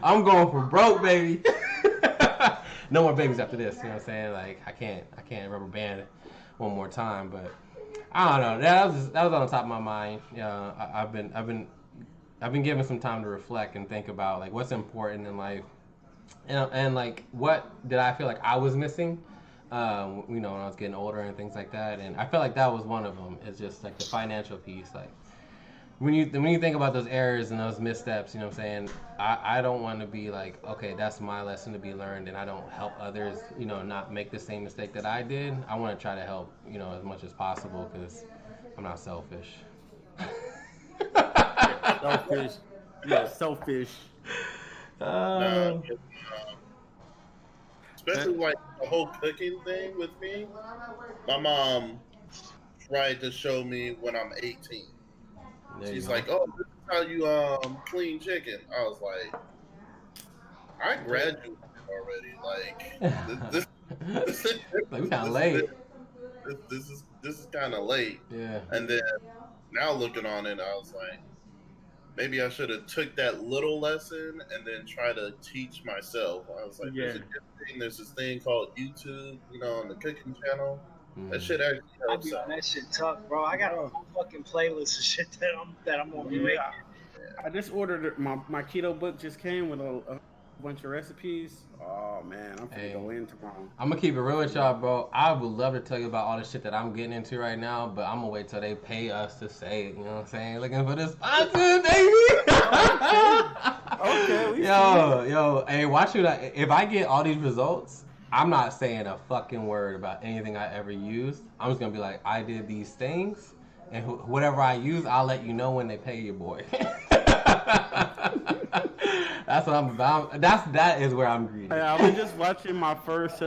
I'm going for broke, baby. No more babies after this, you know what I'm saying? Like I can't rubber band it one more time, but I don't know. That was on the top of my mind. Yeah, I've been given some time to reflect and think about like what's important in life, and like what did I feel like I was missing, when I was getting older and things like that. And I felt like that was one of them. It's just like the financial piece. Like when you think about those errors and those missteps, you know what I'm saying? I don't want to be like, okay, that's my lesson to be learned, and I don't help others, not make the same mistake that I did. I want to try to help, as much as possible because I'm not selfish. Selfish. Yeah, selfish. Nah, Oh. especially like the whole cooking thing with me. My mom tried to show me when I'm 18. There you She's go. like, "Oh, this is how you clean chicken." I was like, "I graduated already. Like this is Like we kind of this is late. it. This is kind of late." Yeah. And then now looking on it, I was like, maybe I should have took that little lesson and then try to teach myself. I was like, there's Yeah. a good thing. There's this thing called YouTube, on the cooking channel. That Mm. shit actually I helps be on out. that shit tough, bro. I got a Bro, whole fucking playlist of shit that I'm gonna be making. yeah. I just ordered my keto book. Just came with a bunch of recipes. Oh man, I'm finna Hey, go in tomorrow. I'm gonna keep it real with y'all, bro. I would love to tell you about all the shit that I'm getting into right now, but I'm gonna wait till they pay us to say it. You know what I'm saying? Looking for the sponsors, Okay, okay, baby. we see. Hey, watch it. If I get all these results, I'm not saying a fucking word about anything I ever used. I'm just gonna be like, I did these things, and whatever I use, I'll let you know when they pay your boy. That's what I'm about. That is where I'm greedy. I was just watching my first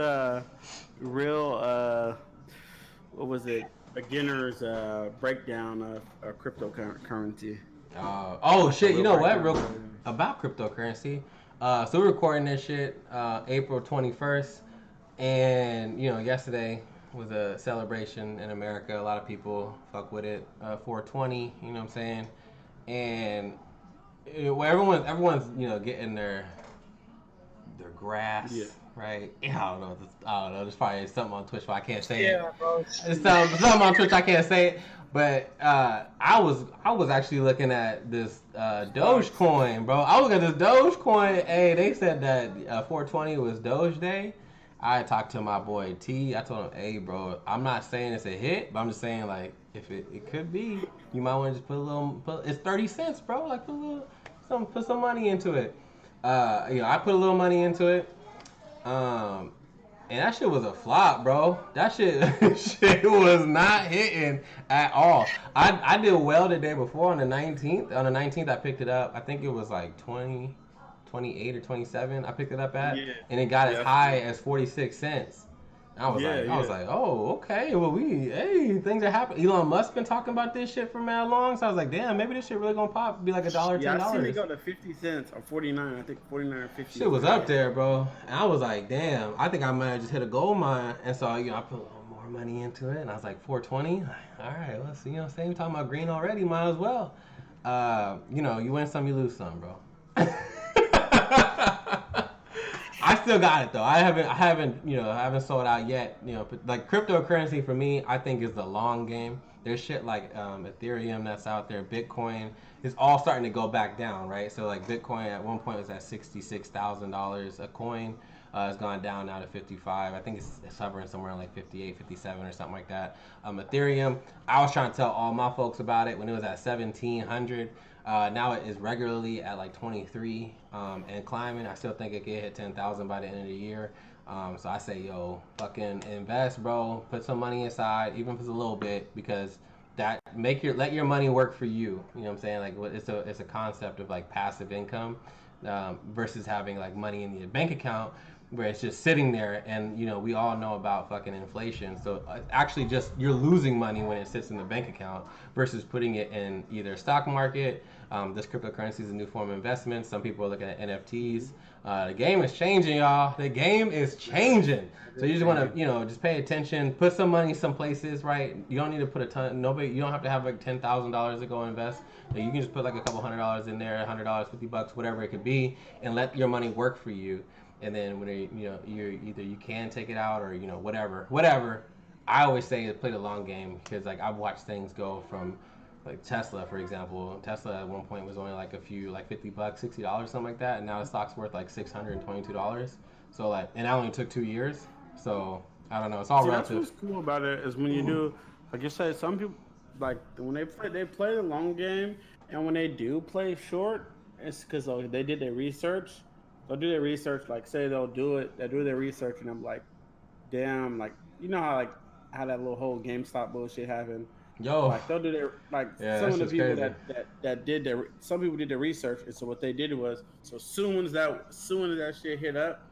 real what was it, beginner's breakdown of cryptocurrency. Oh A shit! You real know what? breakdown. Real about cryptocurrency. So we're recording this shit April 21st, and yesterday was a celebration in America. A lot of people fuck with it. 420. You know what I'm saying? And well, everyone's getting their Yeah. grass, right? Yeah, I don't know. I don't know. There's probably something on Twitch, but I can't say it. Yeah, bro. It's something on Twitch I can't say it. But I was actually looking at this Dogecoin, bro. I was looking at this Dogecoin. Hey, they said that 420 was Doge Day. I talked to my boy T. I told him, hey, bro, I'm not saying it's a hit, but I'm just saying like if it could be, you might want to just put a little. It's 30 cents, bro. Like put some money into it. I put a little money into it. Um, and that shit was a flop, bro. That shit, shit was not hitting at all. I did well the day before on the 19th. On the 19th, I picked it up. I think it was like 20, 28 or 27. I picked it up at, Yeah. and it got as Yeah. high as 46 cents. Yeah. I was Yeah. like, oh, okay. Well, hey, things are happening. Elon Musk been talking about this shit for mad long, so I was like, damn, maybe this shit really gonna pop, be like a dollar, Yeah, ten I seen it dollars. go to 50 cents or 49. I think 49 or 50 Shit is the was up highest. there, bro. And I was like, damn, I think I might have just hit a gold mine. And so, I put a little more money into it. And I was like, 420. All right, let's see. Same talking about green already. Might as well. You win some, you lose some, bro. I still got it though. I haven't sold out yet. But like cryptocurrency for me, I think is the long game. There's shit like Ethereum that's out there, Bitcoin is all starting to go back down, right? So like Bitcoin at one point was at $66,000 a coin. It's gone down now to 55. I think it's hovering somewhere like 58, 57 or something like that. Ethereum, I was trying to tell all my folks about it when it was at 1700. Now it is regularly at like 23 and climbing. I still think it could hit 10,000 by the end of the year. So I say, yo, fucking invest, bro. Put some money aside, even if it's a little bit, because let your money work for you. You know what I'm saying? Like it's a concept of like passive income versus having like money in your bank account where it's just sitting there. And we all know about fucking inflation, so actually just you're losing money when it sits in the bank account versus putting it in either stock market. This cryptocurrency is a new form of investment. Some people are looking at NFTs. The game is changing, y'all. The game is changing. So you just want to, just pay attention. Put some money some places, right? You don't need to put a ton. Nobody. You don't have to have like $10,000 to go invest. You can just put like a couple $100 in there, $100, $50, whatever it could be, and let your money work for you. And then when you're either you can take it out or whatever. I always say play the long game because like I've watched things go from like Tesla, for example. Tesla at one point was only like like $50, $60, something like that, and now the stock's worth like $622. So like, and that only took 2 years. So I don't know. It's all See, that's relative. what's cool about it is when you do, like you said, some people like when they play the long game, and when they do play short, it's because they did their research. They'll do their research, like say they do their research, and I'm like, damn, like how that little whole GameStop bullshit happened. Yo. Like they'll do their Yeah, some that's of the just people crazy. that did their some people did the research, and so what they did was soon as that shit hit up,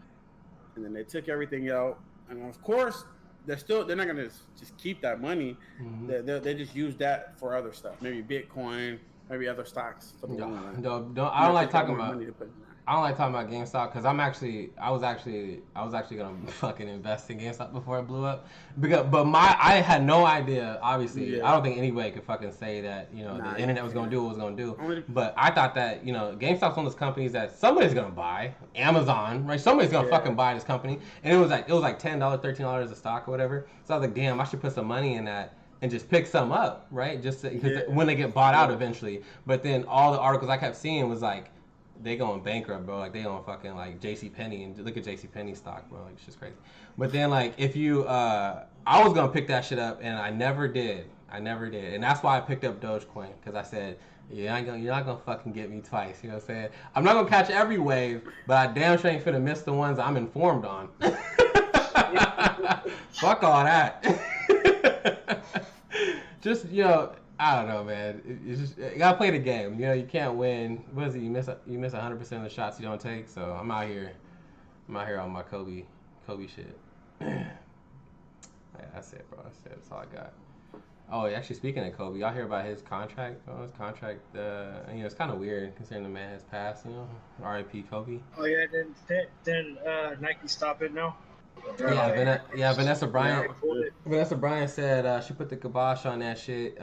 and then they took everything out, and of course they're not gonna just keep that money. Mm-hmm. They just use that for other stuff, maybe Bitcoin, maybe other stocks, something No, along that. I don't like They got talking more about. money to put in there. I don't like talking about GameStop because I was actually gonna fucking invest in GameStop before it blew up. But I had no idea. Obviously, I Yeah. don't think anybody could fucking say that Nah, the you internet was gonna can't. do what it was gonna do. Only But I thought that GameStop's one of those companies that somebody's gonna buy. Amazon, right? Somebody's gonna Yeah. fucking buy this company, and it was like $10, $13 a stock or whatever. So I was like, damn, I should put some money in that. And just pick some up, right? Just because Yeah. when they get bought out eventually. But then all the articles I kept seeing was like, they going bankrupt, bro. Like they going fucking like JC Penney, and look at JC Penney stock, bro. Like it's just crazy. But then like if you I was gonna pick that shit up and I never did. And that's why I picked up Dogecoin, because I said, you're not gonna fucking get me twice. You know what I'm saying? I'm not gonna catch every wave, but I damn sure ain't finna miss the ones I'm informed on. Fuck all that. Just I don't know, man. It's just you gotta play the game. You can't win. What is it? You miss 100% of the shots you don't take. So I'm out here on my Kobe shit. Yeah, that's it, bro. That's all I got. Oh, actually, speaking of Kobe, y'all hear about his contract? Oh, his contract. It's kind of weird considering the man has passed. R.I.P. Kobe. Oh yeah, then Nike stop it now. Yeah, Vanessa Bryant. Yeah. Vanessa Bryant said she put the kibosh on that shit.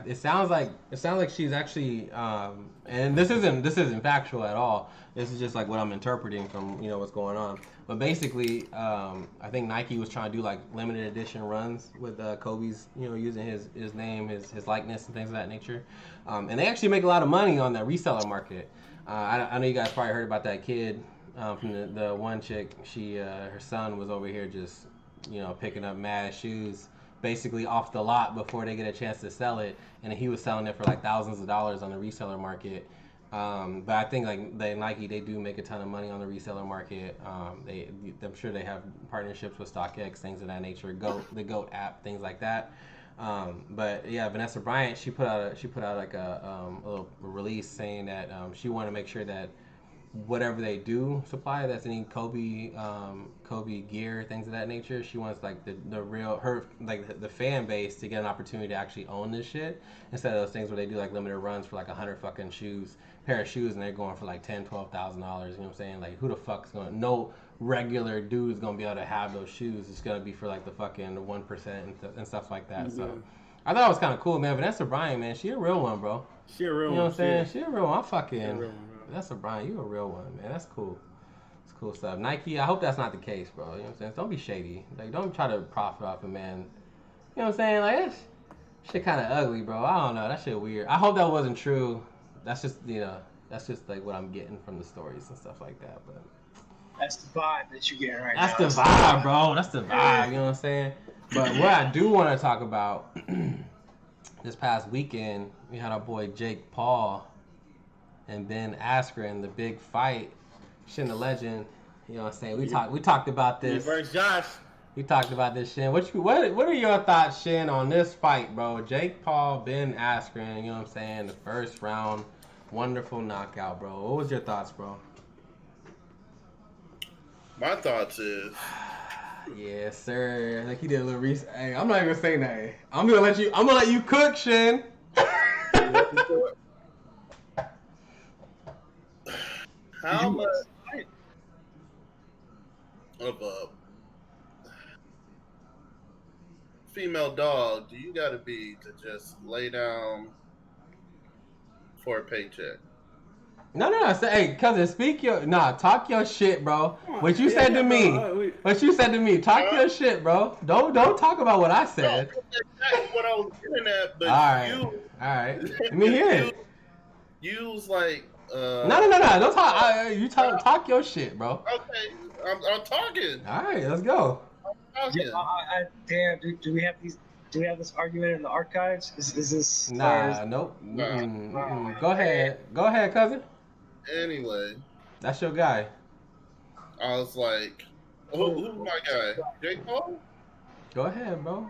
It sounds like she's actually, and this isn't factual at all. This is just like what I'm interpreting from what's going on. But basically, I think Nike was trying to do like limited edition runs with Kobe's, using his name, his likeness, and things of that nature. And they actually make a lot of money on that reseller market. I know you guys probably heard about that kid. From the one chick, her son was over here just, picking up mad shoes, basically off the lot before they get a chance to sell it, and he was selling it for like thousands of dollars on the reseller market. But I think like Nike, they do make a ton of money on the reseller market. I'm sure they have partnerships with StockX, things of that nature, the Goat app, things like that. But yeah, Vanessa Bryant, she put out like a little release saying that she wanted to make sure that whatever they do supply, that's any Kobe gear, things of that nature, she wants like the real the fan base to get an opportunity to actually own this shit, instead of those things where they do like limited runs for like 100 fucking pair of shoes, and they're going for like $10,000-$12,000. You know what I'm saying? Like who the fuck's gonna, no regular dude's gonna be able to have those shoes. It's gonna be for like the fucking 1% and stuff like that. So I thought it was kind of cool, man. Vanessa Bryant, man, she a real one, bro. She a real one. You know what I'm saying? She a real one. One, Vanessa Bryant, you a real one, man. That's cool. It's cool stuff. Nike, I hope that's not the case, bro. You know what I'm saying? Don't be shady. Like, don't try to profit off a man. You know what I'm saying? Like, that shit kind of ugly, bro. I don't know. That shit weird. I hope that wasn't true. That's just, that's just like what I'm getting from the stories and stuff like that. But that's the vibe that you're getting right now. That's the vibe, bro. That's the vibe. You know what I'm saying? But what I do want to talk about, this past weekend, we had our boy Jake Paul and Ben Askren, the big fight. Shin the legend. You know what I'm saying? We talked about this. Versus Josh. We talked about this, Shin. What are your thoughts, Shin, on this fight, bro? Jake Paul, Ben Askren, you know what I'm saying? The first round, wonderful knockout, bro. What was your thoughts, bro? My thoughts is, yes, sir. Like he did a little research. Hey, I'm not even saying that. I'm gonna let you cook, Shin. how much of a female dog do you gotta be to just lay down for a paycheck? No. Hey, cousin, talk your shit, bro. What you said to me. Talk your shit, bro. Don't talk about what I said. No, that's exactly what I was getting at, but all right. Let me hear it. You was like, No. Don't talk. You talk your shit, bro. Okay, I'm talking. All right, let's go. Damn, do we have these? Do we have this argument in the archives? Is this? Nope. Go ahead, cousin. Anyway, that's your guy. I was like, who's my guy? Jake Paul? Go ahead, bro.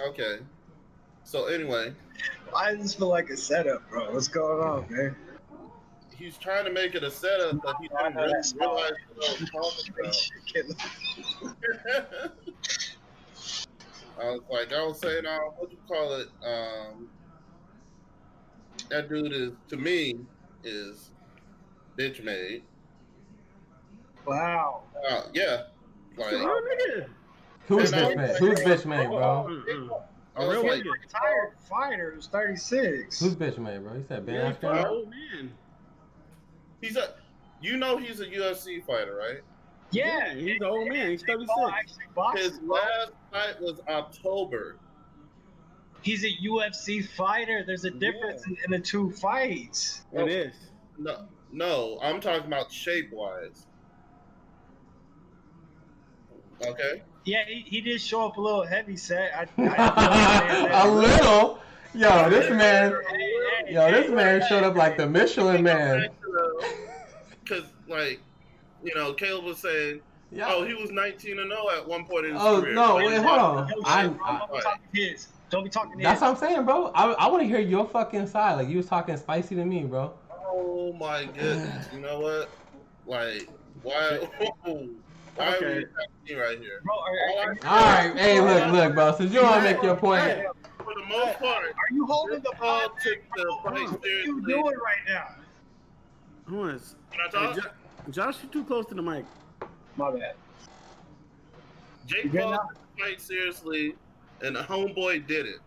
Okay. So anyway, I just feel like a setup, bro. What's going on, man? he's trying to make it a setup, but he didn't really realize what I was talking about. I was saying, what you call it? That dude is, to me, is bitch made. Wow. Yeah. Like, Who's bitch made? Who's bitch made, bro? A real nigga. Retired fighter who's 36. Who's bitch made, bro? You said Ben Yeah, Askren? old man. He's a UFC fighter, right? Yeah, he's an old man. He's 36. His last fight was October. He's a UFC fighter. There's a difference in the two fights. It is. No, I'm talking about shape-wise. Okay. Yeah, he did show up a little heavy set. A little? Yo, this man showed up like the Michelin Man. Because, like, you know, Caleb was saying, oh, he was 19-0 at one point in his career. Oh, no, wait, hold on. Don't be talking to That's what I'm saying, bro. I want to hear your fucking side. Like, you was talking spicy to me, bro. Oh, my goodness. You know what? Like, why... Why are you attacking me right here? Bro, all right, hey, look, bro. Since you want to make your point, for the most part, are you holding the ball? What are you doing right now? Can I talk? Josh, you're too close to the mic. My bad. Jake Paul took the fight seriously, and the homeboy did it.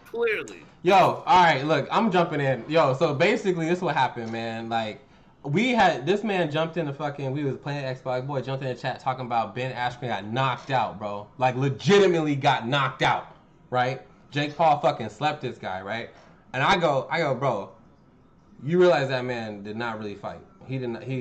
Clearly. Yo, all right, look, I'm jumping in. Yo, so basically, this is what happened, man. Like. This man jumped in we was playing Xbox, boy jumped in the chat talking about Ben Askren got knocked out, bro. Like, legitimately got knocked out, right? Jake Paul fucking slept this guy, right? And I go, bro, you realize that man did not really fight. He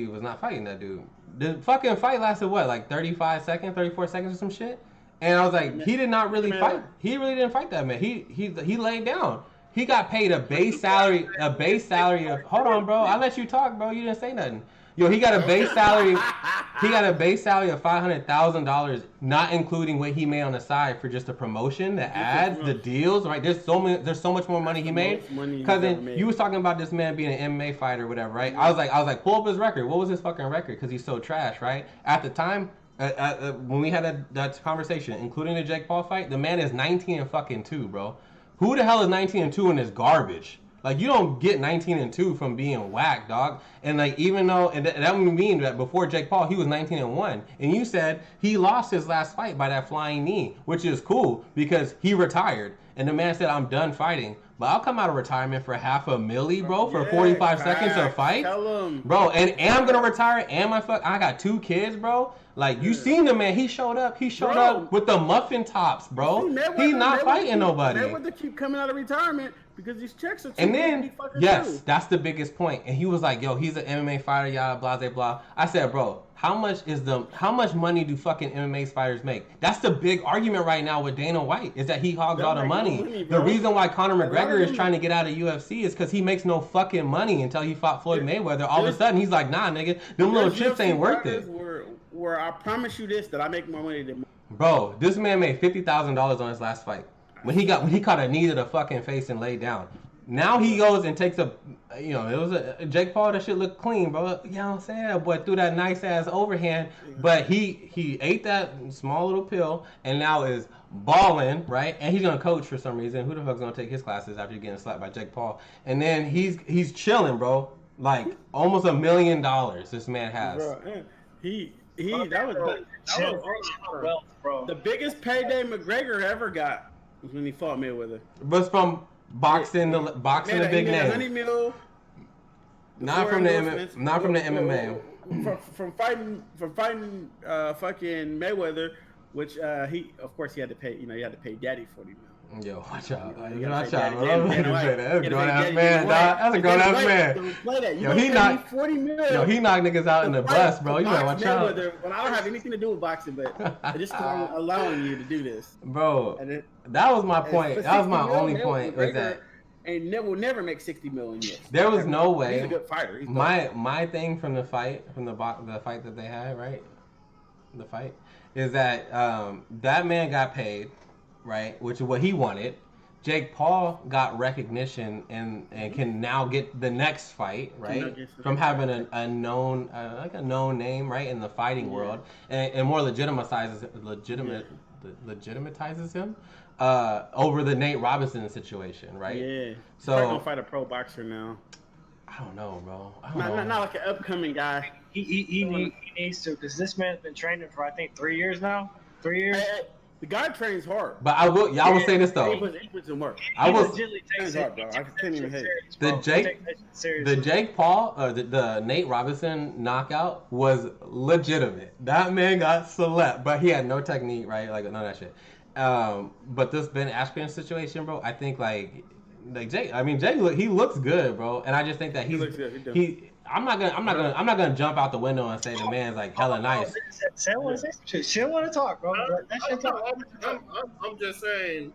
was not fighting that dude. The fucking fight lasted, what, like 35 seconds, 34 seconds or some shit? And I was like, he did not really fight. He really didn't fight that man. He laid down. He got paid a base salary of. Hold on, bro. I let you talk, bro. You didn't say nothing. Yo, he got a base salary. He got a base salary of $500,000, not including what he made on the side for just the promotion, the ads, the deals. Right? There's so much more money he made. Cousin, you was talking about this man being an MMA fighter, or whatever, right? I was like, pull up his record. What was his fucking record? Because he's so trash, right? At the time. When we had that conversation, including the Jake Paul fight, the man is 19-2, bro. Who the hell is 19-2 in this garbage? Like, you don't get 19-2 from being whack, dog. And like, even though, and that would mean that before Jake Paul, he was 19-1. And you said he lost his last fight by that flying knee, which is cool because he retired. And the man said, I'm done fighting. But I'll come out of retirement for $500,000, bro, for 45 seconds of fight. Bro, and I'm going to retire, and I got 2 kids, bro. Like, you seen the man, he showed up with the muffin tops, bro. He's not fighting nobody. Mayweather keep coming out of retirement because these checks are too and then, yes, that's the biggest point. And he was like, yo, he's an MMA fighter, y'all, blah, blah, blah. I said, bro, how much money do fucking MMA fighters make? That's the big argument right now with Dana White, is that he hogs all the money. The reason why Conor McGregor is trying to get out of UFC is because he makes no fucking money until he fought Floyd Mayweather. All of a sudden, he's like, nah, nigga, them little chips ain't worth it. Where I promise you this, that I make more money than. Bro, this man made $50,000 on his last fight. When he caught a knee to the fucking face and laid down. Now he goes and takes it was a Jake Paul, that shit looked clean, bro. You know what I'm saying? That boy threw that nice ass overhand, but he ate that small little pill and now is balling, right? And he's gonna coach for some reason. Who the fuck's gonna take his classes after getting slapped by Jake Paul? And then he's chilling, bro. Like almost $1 million this man has. Bro, that was the biggest payday McGregor ever got was when he fought Mayweather. But from boxing, the big name. $100 million. Not from the MMA. From fighting fucking Mayweather, which he had to pay. He had to pay Daddy $40 million. Yo, watch out. Watch out. That's a grown-ass man, dog. That's a grown-ass man. Yo, he knocked niggas out in the bus, bro. You better watch out. When I don't have anything to do with boxing, but I just I'm allowing you to do this. Bro, that was my point. That was my only point. Was that and will never make $60 million. There was no way. He's a good fighter. My thing from the fight, the fight that they had, right? The fight is that that man got paid, right? Which is what he wanted, Jake Paul got recognition and can now get the next fight, right? From having a known like a known name, right, in the fighting world, and more legitimatizes him over the Nate Robinson situation, right? Yeah. So he's gonna fight a pro boxer now. I don't know, bro. Not like an upcoming guy. He needs to, because this man's been training for I think 3 years now. 3 years. Hey, the guy trains hard. But I will say this though. He puts in work. I will. Legitimately takes hard, bro. I can't even hate The Jake Paul, the Nate Robinson knockout was legitimate. That man got slept, but he had no technique, right? Like none of that shit. But this Ben Askren situation, bro, I think like Jake. I mean, Jake, he looks good, bro, and I just think that he looks good. I'm not gonna jump out the window and say the man's like hella nice. She don't want to talk, bro. I'm just saying.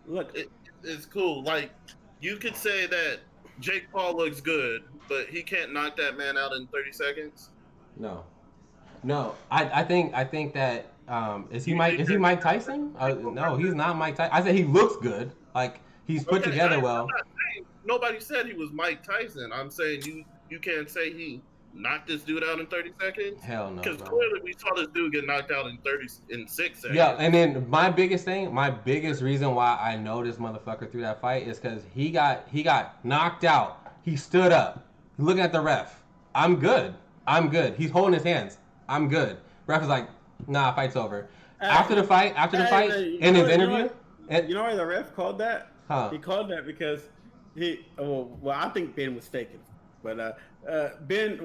Look, it's cool. Like you could say that Jake Paul looks good, but he can't knock that man out in 30 seconds. No. I think that is he Mike Tyson? No, he's not Mike Tyson. I said he looks good. Like he's put together well. Nobody said he was Mike Tyson. I'm saying you can't say he knocked this dude out in 30 seconds. Hell no. Because clearly we saw this dude get knocked out in 6 seconds. Yeah, and then my biggest reason why I know this motherfucker through that fight is because he got knocked out. He stood up, looking at the ref. I'm good. He's holding his hands. I'm good. Ref is like, nah, fight's over. After the fight, in his interview. You know why the ref called that? Huh. He called that because I think Ben was faking. But Ben,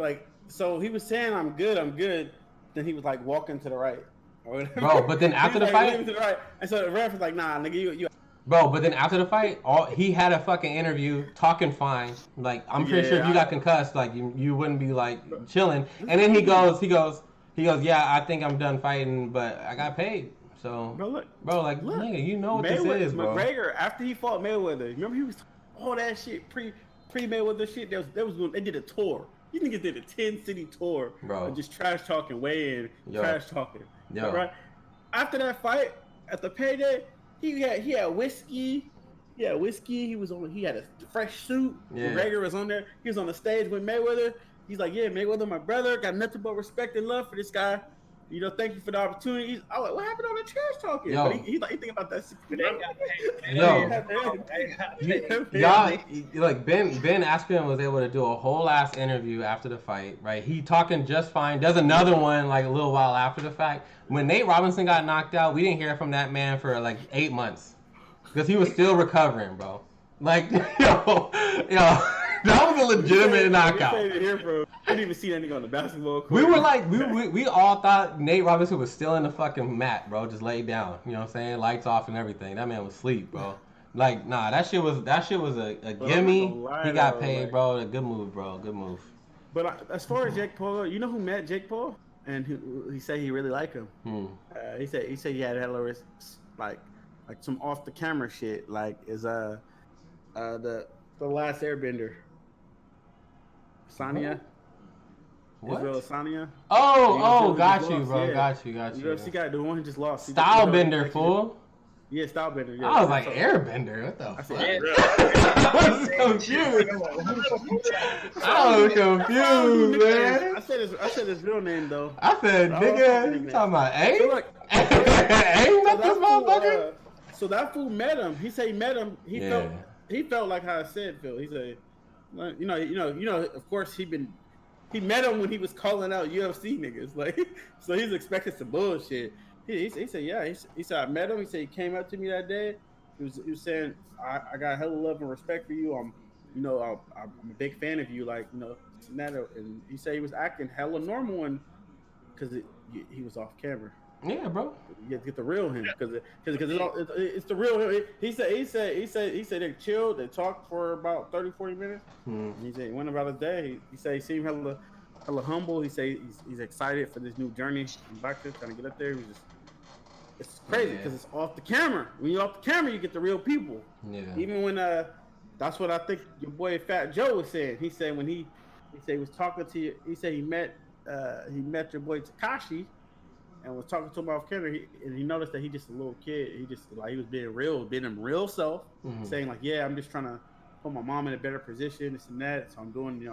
so he was saying, I'm good. Then he was like walking to the right. Bro, but then after the fight. To the right. And so the ref was like, nah, nigga, you. Bro, but then after the fight, he had a fucking interview talking fine. Like, I'm pretty sure if you got concussed, like, you wouldn't be, like, chilling. And then he goes, yeah, I think I'm done fighting, but I got paid. So, look, nigga, you know what this is, bro. McGregor, after he fought Mayweather, remember he was all that shit, pre-Mayweather shit, they did a tour. You niggas did a 10-city tour. Bro. Of just trash talking, weighing, trash talking. Yo. Right? After that fight, at the payday, he had whiskey. He had a fresh suit. Yeah. McGregor was on there. He was on the stage with Mayweather. He's like, yeah, Mayweather, my brother. Got nothing but respect and love for this guy. You know, thank you for the opportunity. I was like, what happened to all the trash talking? Yo. But he thinking about that. Y'all, like Ben Askren was able to do a whole ass interview after the fight, right? He talking just fine. Does another one like a little while after the fact. When Nate Robinson got knocked out, we didn't hear from that man for like 8 months because he was still recovering, bro. Like, yo. That was a legitimate knockout. I didn't even see that nigga on the basketball court. We were like, we all thought Nate Robinson was still in the fucking mat, bro, just laid down. You know what I'm saying? Lights off and everything. That man was asleep, bro. Like, nah, that shit was a gimme. He got paid, bro. A good move, bro. Good move. But as far as Jake Paul, you know who met Jake Paul? And he said he really liked him. He said he had hella like some off the camera shit. Like is the last Airbender. Sanya. What? Israel Sanya. Oh, got you, bro. Yeah. Got you. You know, she got the one who just lost. Stylebender, fool. Yeah, Stylebender. Yeah. I was like, Airbender? What the fuck? I was confused, man. I said his real name, though. I said, nigga, you talking about A? So A met this motherfucker? So that fool met him. He said he met him. He felt like how I said, Phil. He said, you know. Of course, he met him when he was calling out UFC niggas. Like, so he's expecting some bullshit. He said, yeah. He said I met him. He said he came up to me that day. He was saying I got hella love and respect for you. I'm a big fan of you. Like, and he said he was acting hella normal and because he was off camera. Yeah, bro. You have to get the real him because it's the real him. He said they chilled. They talked for about 30-40 minutes. He said he went about his day. He said he seemed hella humble. He said he's excited for this new journey in boxing, trying to get up there. It's crazy because it's off the camera. When you're off the camera, you get the real people. Yeah. Even when that's what I think your boy Fat Joe was saying. He said when he said he was talking to you. He said he met your boy Takashi. and was talking to him off camera, and he noticed that he just a little kid. He just like he was being real, being him real self, saying like, yeah, I'm just trying to put my mom in a better position, this and that. So I'm doing,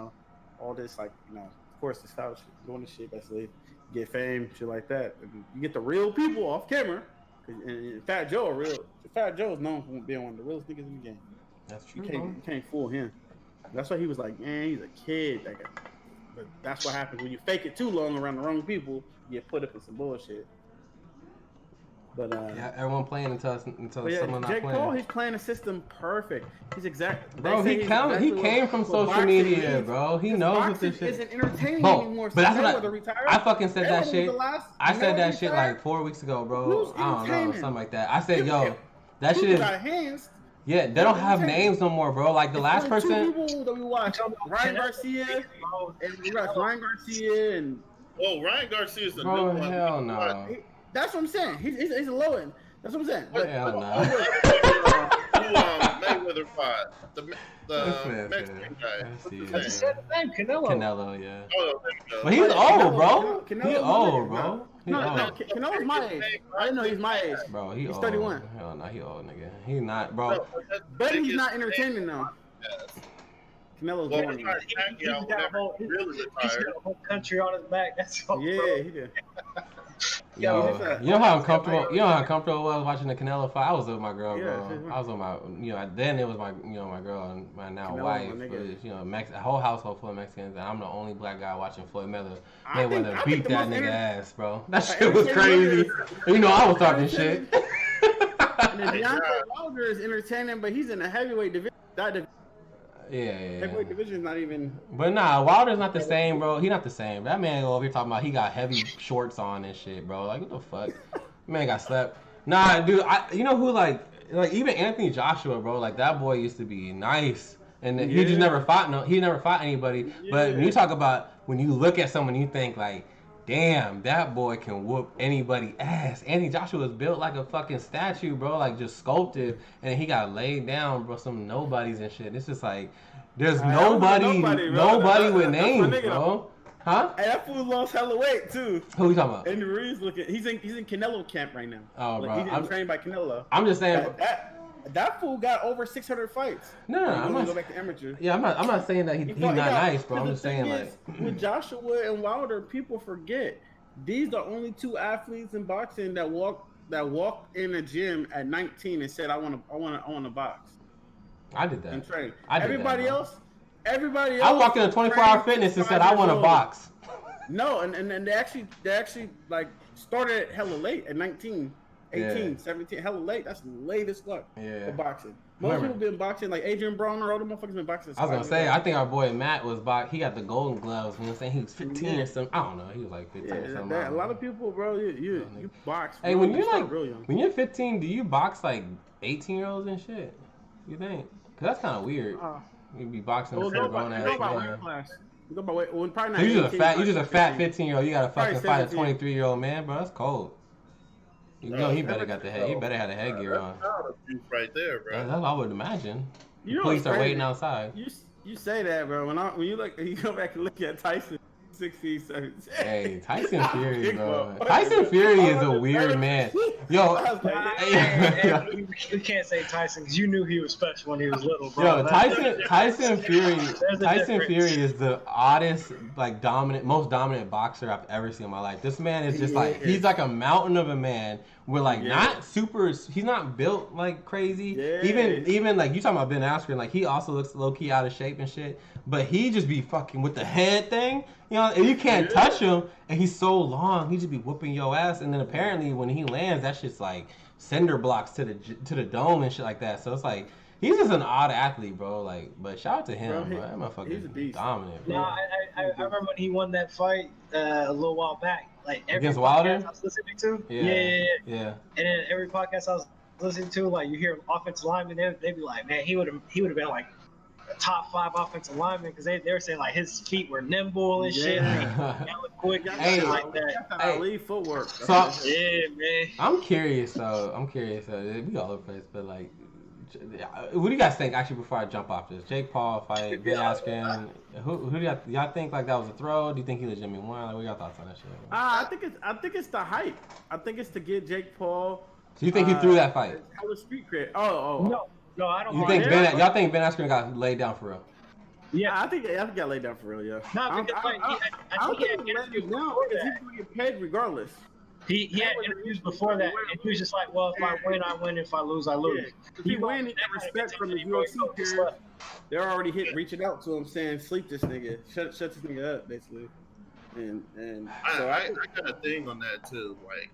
all this like, of course, this how doing this shit basically, get fame, shit like that. And you get the real people off camera, and Fat Joe is known for being one of the realest niggas in the game. That's true. You can't fool him. That's why he was like, man, he's a kid. But that's what happens when you fake it too long around the wrong people. You get put up in some bullshit. But yeah, everyone playing until someone not Jake playing. Paul, he's playing the system perfect. He's Bro, he came from social media, bro. He knows what this shit isn't entertaining anymore. But that's what I fucking said that shit. I said that shit like 4 weeks ago, bro. I don't know, something like that. I said, yo, that shit is. Yeah, they don't have names no more, bro. Like the last person. Two people that we watch, Ryan Garcia, and we got Ryan Garcia and. Oh, Ryan Garcia is the bro, new one. Hell no. That's what I'm saying. He's a low end. That's what I'm saying. But, hell no. Mayweather fought the Mexican guy. I said the name, Canelo. Canelo, yeah. Oh, but he's old, bro. He's old, bro. No, Canelo's my age. I didn't know he's my age. Bro, he's old. 31. Hell no, he old, nigga. He's not, bro. But he's not entertaining though. Canelo's born. He's got a whole country on his back. That's all. Yeah, he did. Yo, you know how uncomfortable it was watching the Canelo fight. I was with my girl, bro. I was with my, then it was my, my girl and my now wife. A whole household full of Mexicans, and I'm the only black guy watching Floyd Mayweather beat that nigga ass, bro. That shit was crazy. I was talking shit. And then Deontay Wilder is entertaining, but he's in the heavyweight division. Yeah. Heavyweight division is not even. But nah, Wilder's not the same, bro. He not the same. That man over here talking about he got heavy shorts on and shit, bro. Like what the fuck? Man got slept. Nah, dude. You know who like even Anthony Joshua, bro. Like that boy used to be nice, and he just never fought. He never fought anybody. Yeah. But when you talk about when you look at someone, you think like, damn, that boy can whoop anybody ass. Anthony Joshua was built like a fucking statue, bro, like just sculpted, and he got laid down, bro, some nobodies and shit. It's just like, there's nobody with names, bro. Huh? Hey, that fool lost hella weight too. Who you talking about? Andy Ruiz he's in Canelo camp right now. Oh, bro. He's getting trained by Canelo. I'm just saying. That fool got over 600 fights. No, I'm not. Go back to amateur. Yeah, I'm not saying that he's not nice, bro. I'm just saying with Joshua and Wilder, people forget these are only two athletes in boxing that walked in a gym at 19 and said, I want to box. I did that. And train. Everybody else. I walked in a 24-hour fitness and said, I want to box. No, and they actually like started hella late at 19. 18, 17, hella late. That's late as fuck for boxing. Most people been boxing, like Adrian Broner, all the motherfuckers been boxing. I was gonna say, I think our boy Matt was he got the golden gloves. You know what I'm saying? He was 15 or something. I don't know. He was like 15 or something. A lot of people, bro, you box. Hey, when you're like, when you're 15, do you box like 18-year-olds and shit? You think? Cause that's kind of weird. You be boxing with a grown ass man. You probably not. You just a fat 15-year-old. You gotta fucking fight a 23-year-old man, bro. That's cold. You know he better got the head. He better have the headgear on. Right there, bro. That's what I would imagine. The police are waiting outside. You say that, bro. When you go back and look at Tyson, 60, 70. Hey, Tyson Fury, bro. Tyson Fury is a weird man. Yo, you can't say Tyson because you knew he was special when he was little, bro. Yo, Tyson Fury is the oddest, like most dominant boxer I've ever seen in my life. This man is just he's like a mountain of a man. We're like not super. He's not built like crazy. Yeah. Even like you talking about Ben Askren, like he also looks low key out of shape and shit. But he just be fucking with the head thing, and you can't touch him. And he's so long, he just be whooping your ass. And then apparently when he lands, that shit's like cinder blocks to the dome and shit like that. So it's like he's just an odd athlete, bro. Like, but shout out to him, bro. That motherfucker dominant, bro. No, I remember when he won that fight a little while back. Like against Wilder? I was listening to. Yeah. And then every podcast I was listening to, like you hear offensive linemen, they'd be like, man, he would have been like a top 5 offensive lineman because they were saying like his feet were nimble and shit. That was quick, shit like that. Elite footwork. So, yeah, man. I'm curious though. We all over the place, but like, What do you guys think? Actually, before I jump off this, Jake Paul fight, Ben Askren. Who do y'all think like that was a throw? Do you think he legitimately won? Like, what are y'all thoughts on that shit? I think it's the hype. I think it's to get Jake Paul. So you think he threw that fight? How was street cred? Oh. No, I don't. You think y'all think Ben Askren got laid down for real? Yeah, I think he got laid down for real. Yeah. No, because I don't think he let him down because he's gonna get paid regardless. He had interviews before that, and he was just like, "Well, if I win, I win. If I lose, I lose." Yeah. If he win, he get respect from the UFC peers. They're already reaching out to him saying, "Sleep this nigga, shut this nigga up," basically. And so I got a thing on that too, like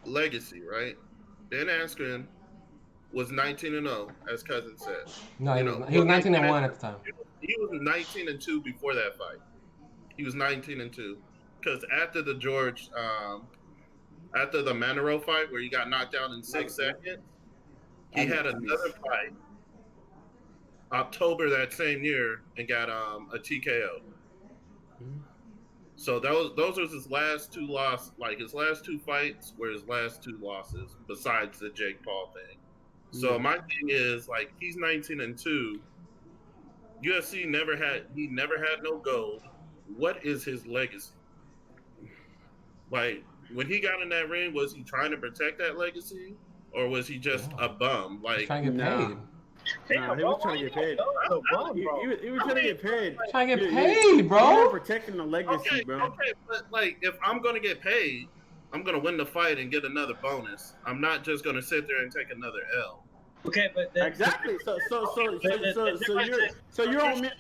legacy, right? Ben Askren was 19-0, as Cousin said. No, he was 19-1 at the time. He was 19-2 before that fight. He was 19-2 because after the after the Manero fight where he got knocked out in 6 seconds, he had another fight October that same year and got a TKO. So those was his last two losses. Like his last two fights were his last two losses, besides the Jake Paul thing. So my thing is like he's 19-2. UFC never had no gold. What is his legacy? Like when he got in that ring, was he trying to protect that legacy, or was he just a bum? Like trying to get paid. Nah, he was trying to get paid. He was trying to get paid. Trying to get paid, bro. You're protecting the legacy, bro. Okay, but like if I'm gonna get paid, I'm gonna win the fight and get another bonus. I'm not just gonna sit there and take another L. Okay, but exactly. So you're on Caleb's side there. So you're on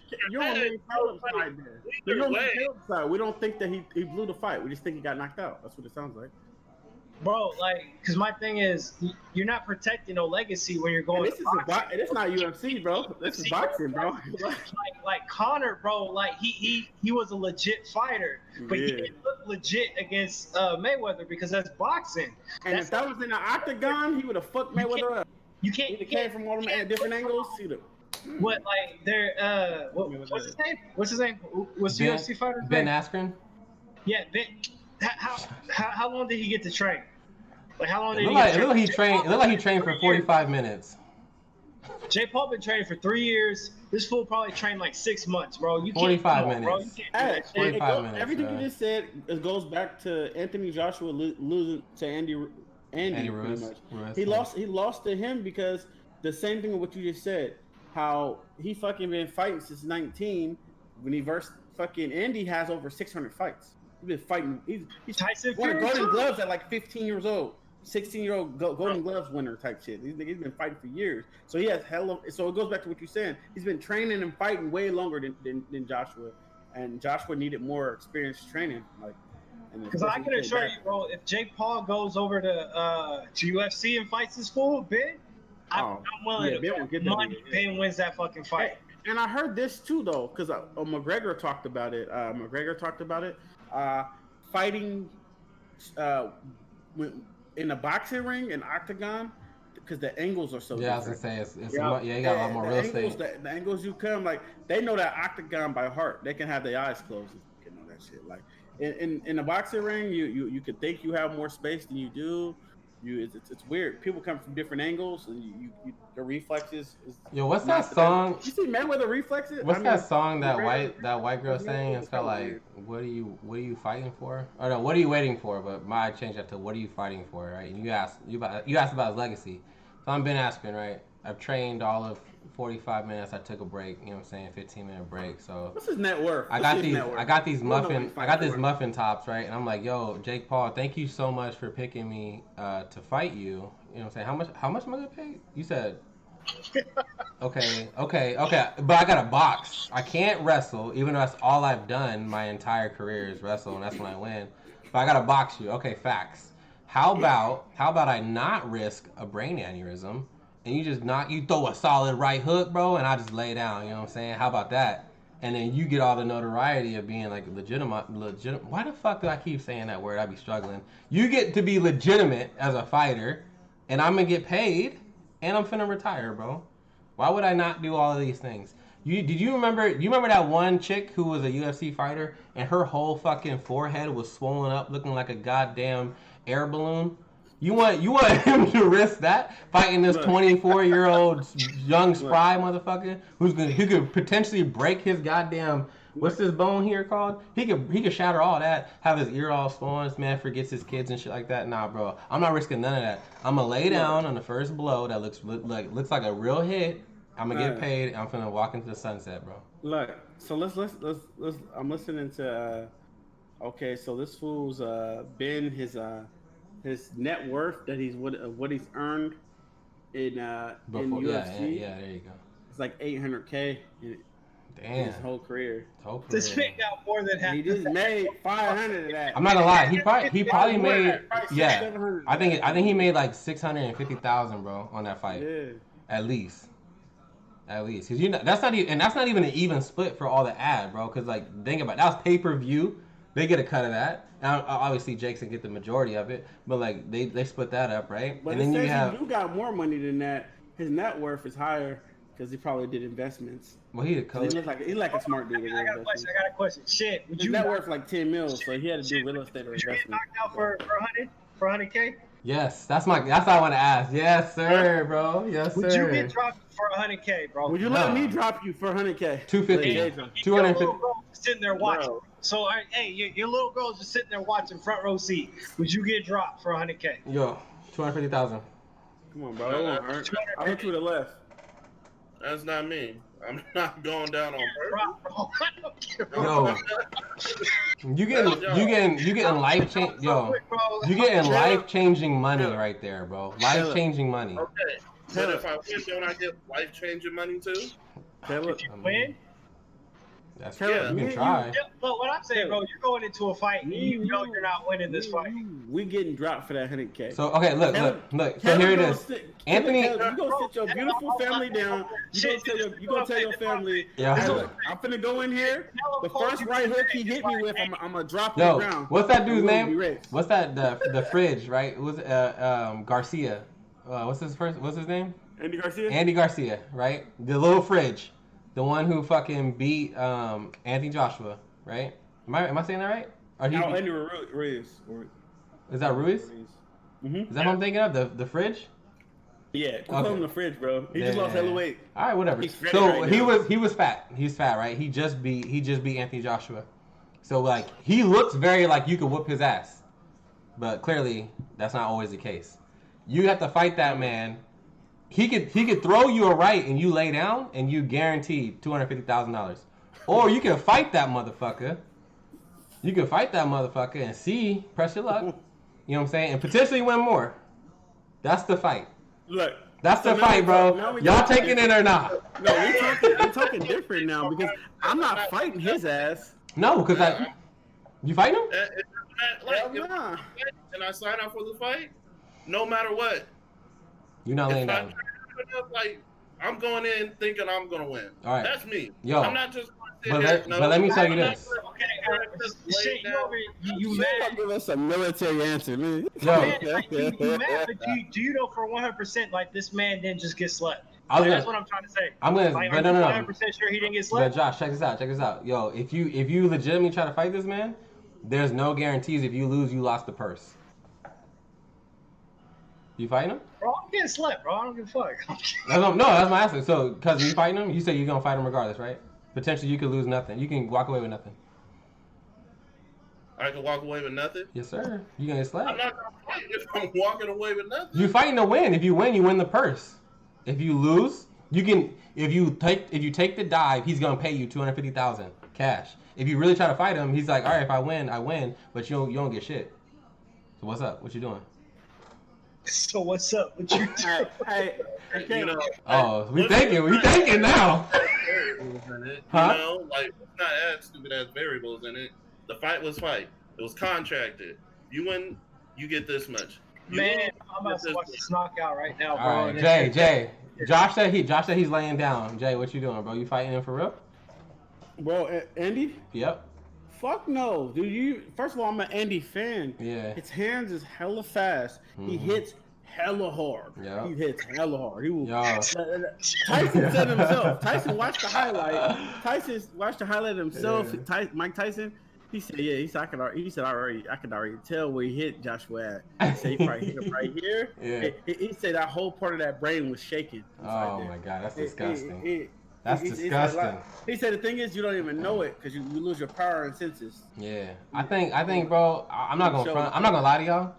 Caleb's side. We don't think that he blew the fight. We just think he got knocked out. That's what it sounds like. Bro, like, because my thing is, you're not protecting no legacy when you're going. This is not UFC, bro. This is boxing, bro. like Conor, bro. Like he was a legit fighter, but he didn't look legit against Mayweather because that's boxing. And if that was in an octagon, he would have fucked Mayweather up. You can't. He came from all them different angles. See them. What like they're what's his name? What's his name? What's the UFC fighter? Ben Askren. Yeah, Ben. How long did he get to train? Like how long did it looked like he trained for 45 minutes. Jay Paul been training for 3 years. This fool probably trained like 6 months, bro. You 45 minutes. Bro. You can't do that 45 minutes. Everything you just said goes back to Anthony Joshua losing to Andy Ruiz. He lost to him because the same thing with what you just said. How he fucking been fighting since 19. When he versed fucking Andy has over 600 fights. He's been fighting. He's Tyson won Fury Golden too. Gloves at like 15 years old. 16-year-old Golden Gloves winner type shit. He's been fighting for years. So he has so it goes back to what you're saying. He's been training and fighting way longer than Joshua. And Joshua needed more experienced training. Like, because I can assure you, bro, if Jake Paul goes over to UFC and fights this fool, Ben, I'm willing to bet money Ben wins that fucking fight. And I heard this too, though, because McGregor talked about it. Fighting in a boxing ring, an octagon, because the angles are so different. I was gonna say you got a lot more real estate. The angles you come, like they know that octagon by heart. They can have their eyes closed and you know that shit. Like in a boxing ring, you could think you have more space than you do. It's weird. People come from different angles, and the reflexes. What's that song? You see Mayweather reflexes? What's that song that white girl sang? It's got like, what are you fighting for? Or no, what are you waiting for? But I changed that to what are you fighting for, right? And you asked about his legacy. So I'm Ben Askren, right? I've trained all of 45 minutes. I took a break. You know what I'm saying? 15-minute break. So what's his net worth? I got these muffin tops, right? And I'm like, yo, Jake Paul, thank you so much for picking me to fight you. You know what I'm saying? How much am I gonna pay? You said okay. But I got a box. I can't wrestle, even though that's all I've done my entire career is wrestle, and that's when I win. But I gotta box you. Okay, facts. How about I not risk a brain aneurysm? And you throw a solid right hook, bro, and I just lay down, you know what I'm saying? How about that? And then you get all the notoriety of being like legitimate. Why the fuck do I keep saying that word? I be struggling. You get to be legitimate as a fighter, and I'm gonna get paid, and I'm finna retire, bro. Why would I not do all of these things? You remember that one chick who was a UFC fighter, and her whole fucking forehead was swollen up, looking like a goddamn air balloon? You want him to risk that fighting this 24-year-old young spry motherfucker who could potentially break his goddamn what's this bone here called? He could shatter all that, have his ear all swollen. This man forgets his kids and shit like that. Nah, bro, I'm not risking none of that. I'm gonna lay down on the first blow that looks like a real hit. I'm gonna get paid. And I'm finna walk into the sunset, bro. Look, so let's. I'm listening to. Okay, so this fool's been his net worth that he's what he's earned in UFC. Yeah, there you go. It's like $800K in his whole career. This man got more than half. He just made 500 of that. I'm not gonna lie. He probably made I think he made like 650,000, bro, on that fight. Yeah. At least, because that's not even an even split for all the ad, bro. Because like think about it, that was pay-per-view. They get a cut of that. Now, obviously, Jake's gonna get the majority of it, but like they split that up, right? But and then you got more money than that. His net worth is higher because he probably did investments. Well, he's like a smart dude. I got a question. Shit, would you net worth like 10 mils, so he had to do real estate or investment. Would you get knocked out for 100K? Yes, that's what I want to ask. Yes, sir, bro. Yes, sir. Would you get dropped for 100K, bro? Would you let me drop you for 100K? 250. 250. Sitting there watching. Bro. So, hey, your little girl's just sitting there watching front row seat. Would you get dropped for 100K? Yo, 250,000. Come on, bro. That won't hurt. I went to the left. That's not me. I'm not going down on purpose. Yo, you getting life change. Yo, you getting life changing money right there, bro. Life changing money. Okay, but if I win, don't I get life changing money too? If you win. That's true. You can try. But what I'm saying, bro, you're going into a fight and you know you're not winning this fight. We getting dropped for that 100K. So okay, look. So here it is. Anthony, you gonna sit your beautiful family down. You gonna tell your family, hey, look, I'm finna go in here. The first right hook he hit me with, I'm gonna drop on the ground. What's that dude's name? What's that? The fridge, right? It was Garcia. What's his name? Andy Garcia. Andy Garcia, right? The little fridge. The one who fucking beat Anthony Joshua, right? Am I saying that right? Andy Ruiz. Is that Ruiz? Mm-hmm. Is that what I'm thinking of? The fridge? Yeah, call him the fridge, bro. He just lost hella weight. All right, whatever. So he was fat. He's fat, right? He just beat Anthony Joshua. So like he looks very like you could whoop his ass, but clearly that's not always the case. You have to fight that man. He could throw you a right and you lay down and you guaranteed $250,000. Or you can fight that motherfucker. You can fight that motherfucker and see, press your luck. You know what I'm saying? And potentially win more. That's the fight. Look. That's the fight, bro. Y'all taking it or not? No, we're talking different now because I'm not fighting his ass. No, because you fighting him? And I sign up for the fight, no matter what. You're not laying down. Like, I'm going in thinking I'm going to win. All right. That's me. Yo. I'm not just going to sit here. But let me tell you this. Okay, you mad? Give us a military answer, man. Yo. You mad, but do you know for 100% like this man didn't just get slept? That's what I'm trying to say. I'm gonna. Like, but no. 100% sure he didn't get slept. But Josh, check this out. Yo, if you legitimately try to fight this man, there's no guarantees. If you lose, you lost the purse. You fighting him? Bro, I'm getting slept, bro. I don't give a fuck. No, that's my answer. So, because you fighting him, you say you're going to fight him regardless, right? Potentially, you could lose nothing. You can walk away with nothing. I can walk away with nothing? Yes, sir. You're going to get slapped. I'm not going to fight if I'm walking away with nothing. You're fighting to win. If you win, you win the purse. If you lose, you can. If you take the dive, he's going to pay you $250,000 cash. If you really try to fight him, he's like, all right, if I win, I win, but you don't get shit. So what's up? What you doing? So what's up? What you doing? Hey, you know, we thinking now. Huh? You know, like, let's not add stupid ass variables in it. The fight was fight. It was contracted. You win, you get this much. Man, I'm about to watch this knockout right now, bro. All right, Jay. Josh said he's laying down. Jay, what you doing, bro? You fighting him for real? Bro, Andy? Yep. Fuck no, dude. First of all, I'm an Andy fan. Yeah. His hands is hella fast. He hits hella hard. Yeah. He hits hella hard. He will. Tyson said himself. Tyson watched the highlight. Tyson watched the highlight himself. Yeah. Mike Tyson. He said, yeah. He said, I could already tell where he hit Joshua at. He said he probably hit him right here. Yeah. He said that whole part of that brain was shaking. Oh my god, that's disgusting. That's He disgusting. he said the thing is you don't even know it because you lose your power and senses. Yeah, I think, bro. I'm not gonna front. I'm not gonna lie to y'all.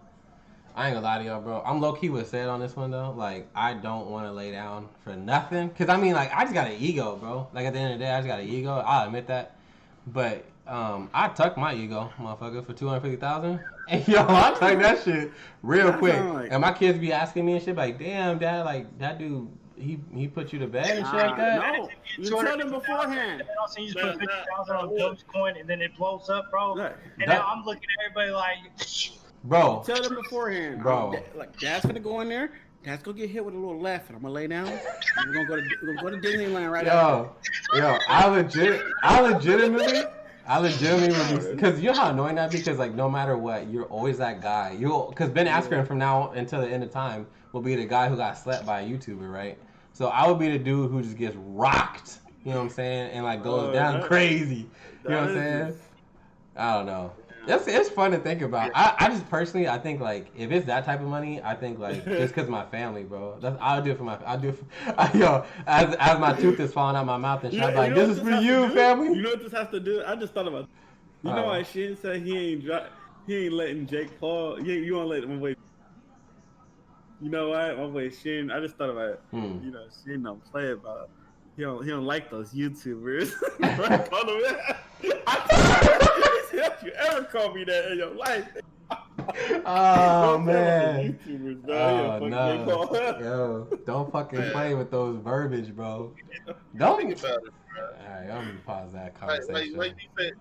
I ain't gonna lie to y'all, bro. I'm low key with said on this one though. Like, I don't want to lay down for nothing. Cause I mean, like, I just got an ego, bro. Like at the end of the day, I just got an ego. I'll admit that. But I tucked my ego, motherfucker, for $250,000. And yo, I tucked that shit real quick. And my kids be asking me and shit like, "Damn, dad, like that dude, he put you to bed and shit like that." No, you tell them beforehand. And also, you just put 50,000 on Dogecoin and then it blows up, bro. Look, and now I'm looking at everybody like, bro. Tell them beforehand, bro. Like, Dad's gonna go in there. Dad's gonna get hit with a little left, and I'm gonna lay down. And we're gonna go to Disneyland right now. Yo, I legitimately, because you know how annoying that be? Because like no matter what, you're always that guy. Because Ben Askren from now until the end of time will be the guy who got slept by a YouTuber, right? So I would be the dude who just gets rocked. You know what I'm saying? And like goes down crazy. You know what I'm saying? I don't know. It's fun to think about. I just personally, I think like if it's that type of money, I think like just because my family, bro. I'll do it for yo. As my tooth is falling out my mouth and shit, I'm like, this is for you, family. You know what this has to do? I just thought about. You know why Shin said he ain't letting Jake Paul. You won't let him wait. You know what? My boy Shin. I just thought about it. You know, Shin don't play about. He don't like those YouTubers. If you ever call me that in your life. Oh man. YouTubers, oh no. Yo, don't fucking play with those verbiage, bro. Don't think about it, bro. Alright, I'm gonna pause that conversation. Like you said,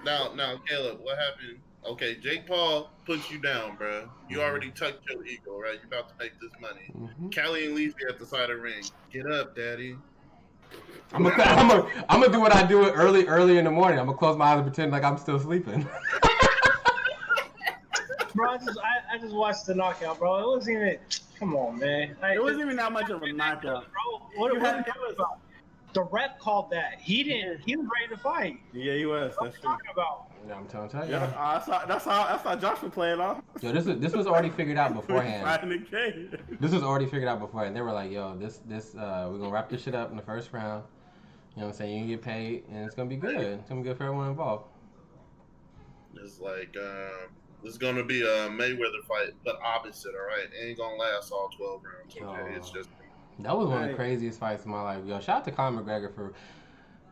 now, Caleb, what happened? Okay, Jake Paul puts you down, bro. You already tucked your ego, right? You about to make this money. Callie and Lizzie at the side of the ring. Get up, daddy. I'm gonna do what I do early in the morning. I'm gonna close my eyes and pretend like I'm still sleeping. Bro, I just watched the knockout, bro. It wasn't even. Come on, man. It wasn't even that much of a knockout, bro. What was about? The rep called that. He didn't. He was ready to fight. Yeah, he was. That's true. Talking about. Yeah, I'm telling you. Yeah, that's how Joshua played off. Yo, this was already figured out beforehand. This was already figured out beforehand. They were like, yo, this we're gonna wrap this shit up in the first round. You know what I'm saying? You can get paid, and it's gonna be good. It's gonna be good for everyone involved. It's like this is gonna be a Mayweather fight, but opposite. All right, it ain't gonna last all 12 rounds. Okay, it's just. That was one of the craziest fights in my life. Yo, shout out to Conor McGregor for.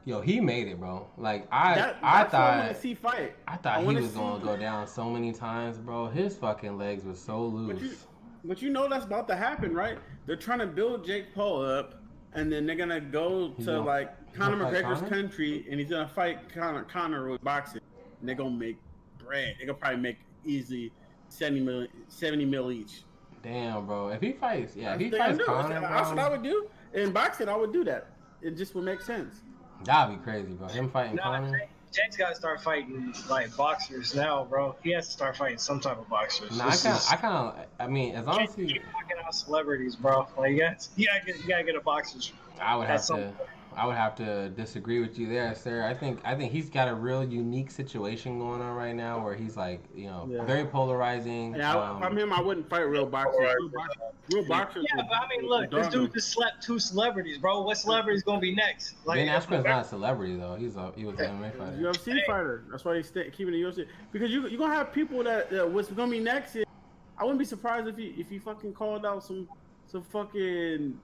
Yo, he made it, bro. Like I thought he was gonna go down so many times, bro. His fucking legs were so loose. But you know that's about to happen, right? They're trying to build Jake Paul up, and then they're gonna go to like Conor McGregor's country, and he's gonna fight Conor with boxing, and they're gonna make bread. They're gonna probably make easily 70 mil each. Damn, bro. If he fights Conor, that's what I would do. In boxing, I would do that. It just would make sense. That'd be crazy, bro. Him fighting Conor. Jake's got to start fighting like boxers now, bro. He has to start fighting some type of boxers. Nah, I mean, as long as he knocking out celebrities, bro. Like you gotta get a boxer. I would have to disagree with you there, sir. I think he's got a real unique situation going on right now where he's like, you know, very polarizing. Yeah, if I'm him, I wouldn't fight real boxers. Real boxers. Yeah, but I mean, look, this dude just slept 2 celebrities, bro. What celebrity's gonna be next? Like, Ben Askren's not a celebrity though. He was an MMA fighter. UFC fighter. That's why he's keeping the UFC because you're gonna have people that what's gonna be next. I wouldn't be surprised if he fucking called out some fucking.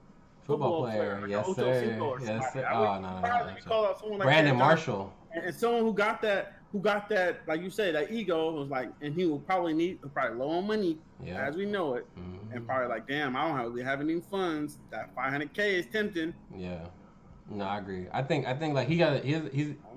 Football player, yes sir. Yes sir. Oh no. Like Brandon Marshall. And someone who got that, like you said, that ego was like, and he will probably low on money, as we know it, and probably like, damn, I don't really have any funds. That 500K is tempting. Yeah. No, I agree. I think like he's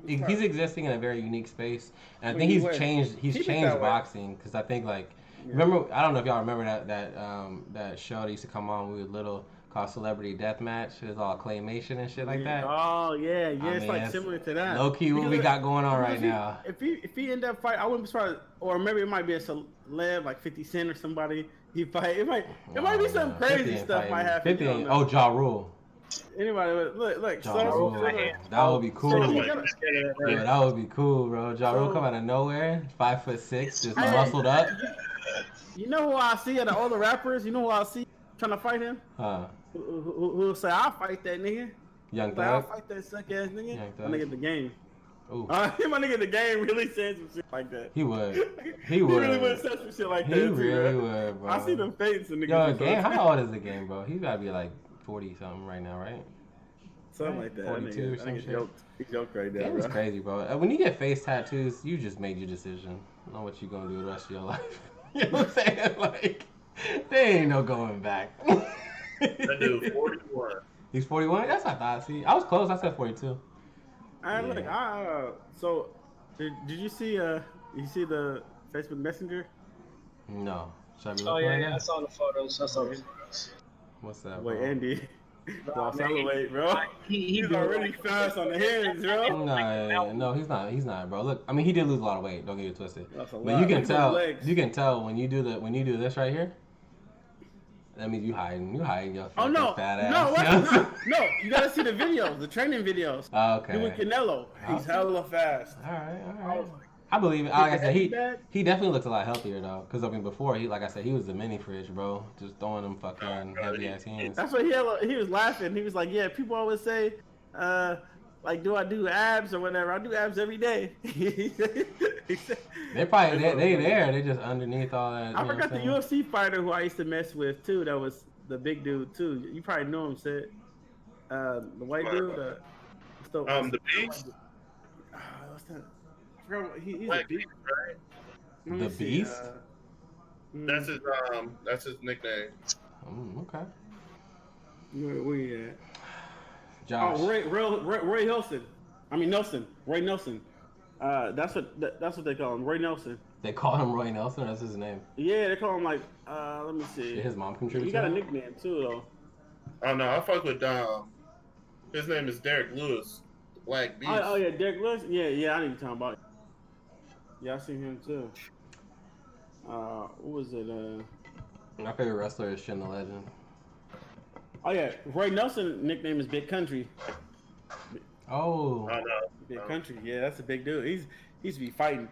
existing in a very unique space, and I think he's changed boxing because I think like remember I don't know if y'all remember that show that used to come on when we were little. Called Celebrity Deathmatch. It's all claymation and shit like that. Oh yeah, it's like similar to that. Low key, what we got going on right now. If he end up fight, I wouldn't be surprised. Or maybe it might be a celeb like 50 Cent or somebody. He fight. It might be some crazy stuff might happen. 50. Oh, Ja Rule. Anybody, look. Ja So, Rule, that would be cool. Yeah, that would be cool, bro. Ja Rule come out of nowhere, 5'6", just muscled up. You know who I see at all the rappers? You know who I see trying to fight him? Huh? Who say I'll fight that nigga? Young Like, I'll Thug. fight that suck ass nigga. Young My Thug. nigga the game. Ooh. My nigga the game really said some shit like that. He would. He He would. really would say some shit like He that. really too, would, bro. I see them faces niggas. Yo, game. How old is the game, bro? He's gotta be like 40 something right now, right? Something like that. 42 or some shit. He joked right there, Game bro. is crazy, bro. When you get face tattoos, you just made your decision on what you gonna do the rest of your life. You know what I'm saying? Like, there ain't no going back. That dude 41. He's 41? That's what I thought. See, I was close. I said 42. Look, so did you see the Facebook Messenger? No. Should I be Oh looking right yeah, now? I saw the photos. What's that, Wait, bro? Andy. Nah, Accelerate, bro. He's already fast on the hands, bro. No, he's not, bro. Look, I mean, he did lose a lot of weight. Don't get it twisted. That's a But lot. you can Look at tell. those legs. You can tell when you do this right here. That means you hiding your Oh no, fat ass. no, You what? know what I'm saying? No! You gotta see the videos, the training videos. Okay. Doing Canelo, he's hella fast. All right. I believe it. Like I said, bad? he definitely looks a lot healthier though. Cause I mean, before like I said, he was the mini fridge, bro. Just throwing them fucking heavy ass hands. That's what he was laughing. He was like, "Yeah, people always say, like, do I do abs or whatever? I do abs every day." He said- They probably they there. They just underneath all that. I forgot the UFC fighter who I used to mess with too. That was the big dude too. You probably know him, Sid. The white dude. The Beast. What's that? I forgot. He's Black a beast. Beast, right? Let me The see, Beast? That's his nickname. Okay. Where you at? Josh. Oh, Roy Nelson. I mean Nelson. Roy Nelson. That's what they call him. Roy Nelson. They call him Roy Nelson. That's his name. Yeah, they call him like. Let me see. Did his mom contribute? He to got a that? nickname too, though. Oh no, I fuck with his name is Derek Lewis, the Black Beast. Oh yeah, Derek Lewis. Yeah, I know you're talking about. Yeah, I seen him too. What was it? My favorite wrestler is Shin the Legend. Oh yeah, Roy Nelson nickname is Big Country. Oh. Oh no, Big Country. Yeah, that's a big dude. He's be fighting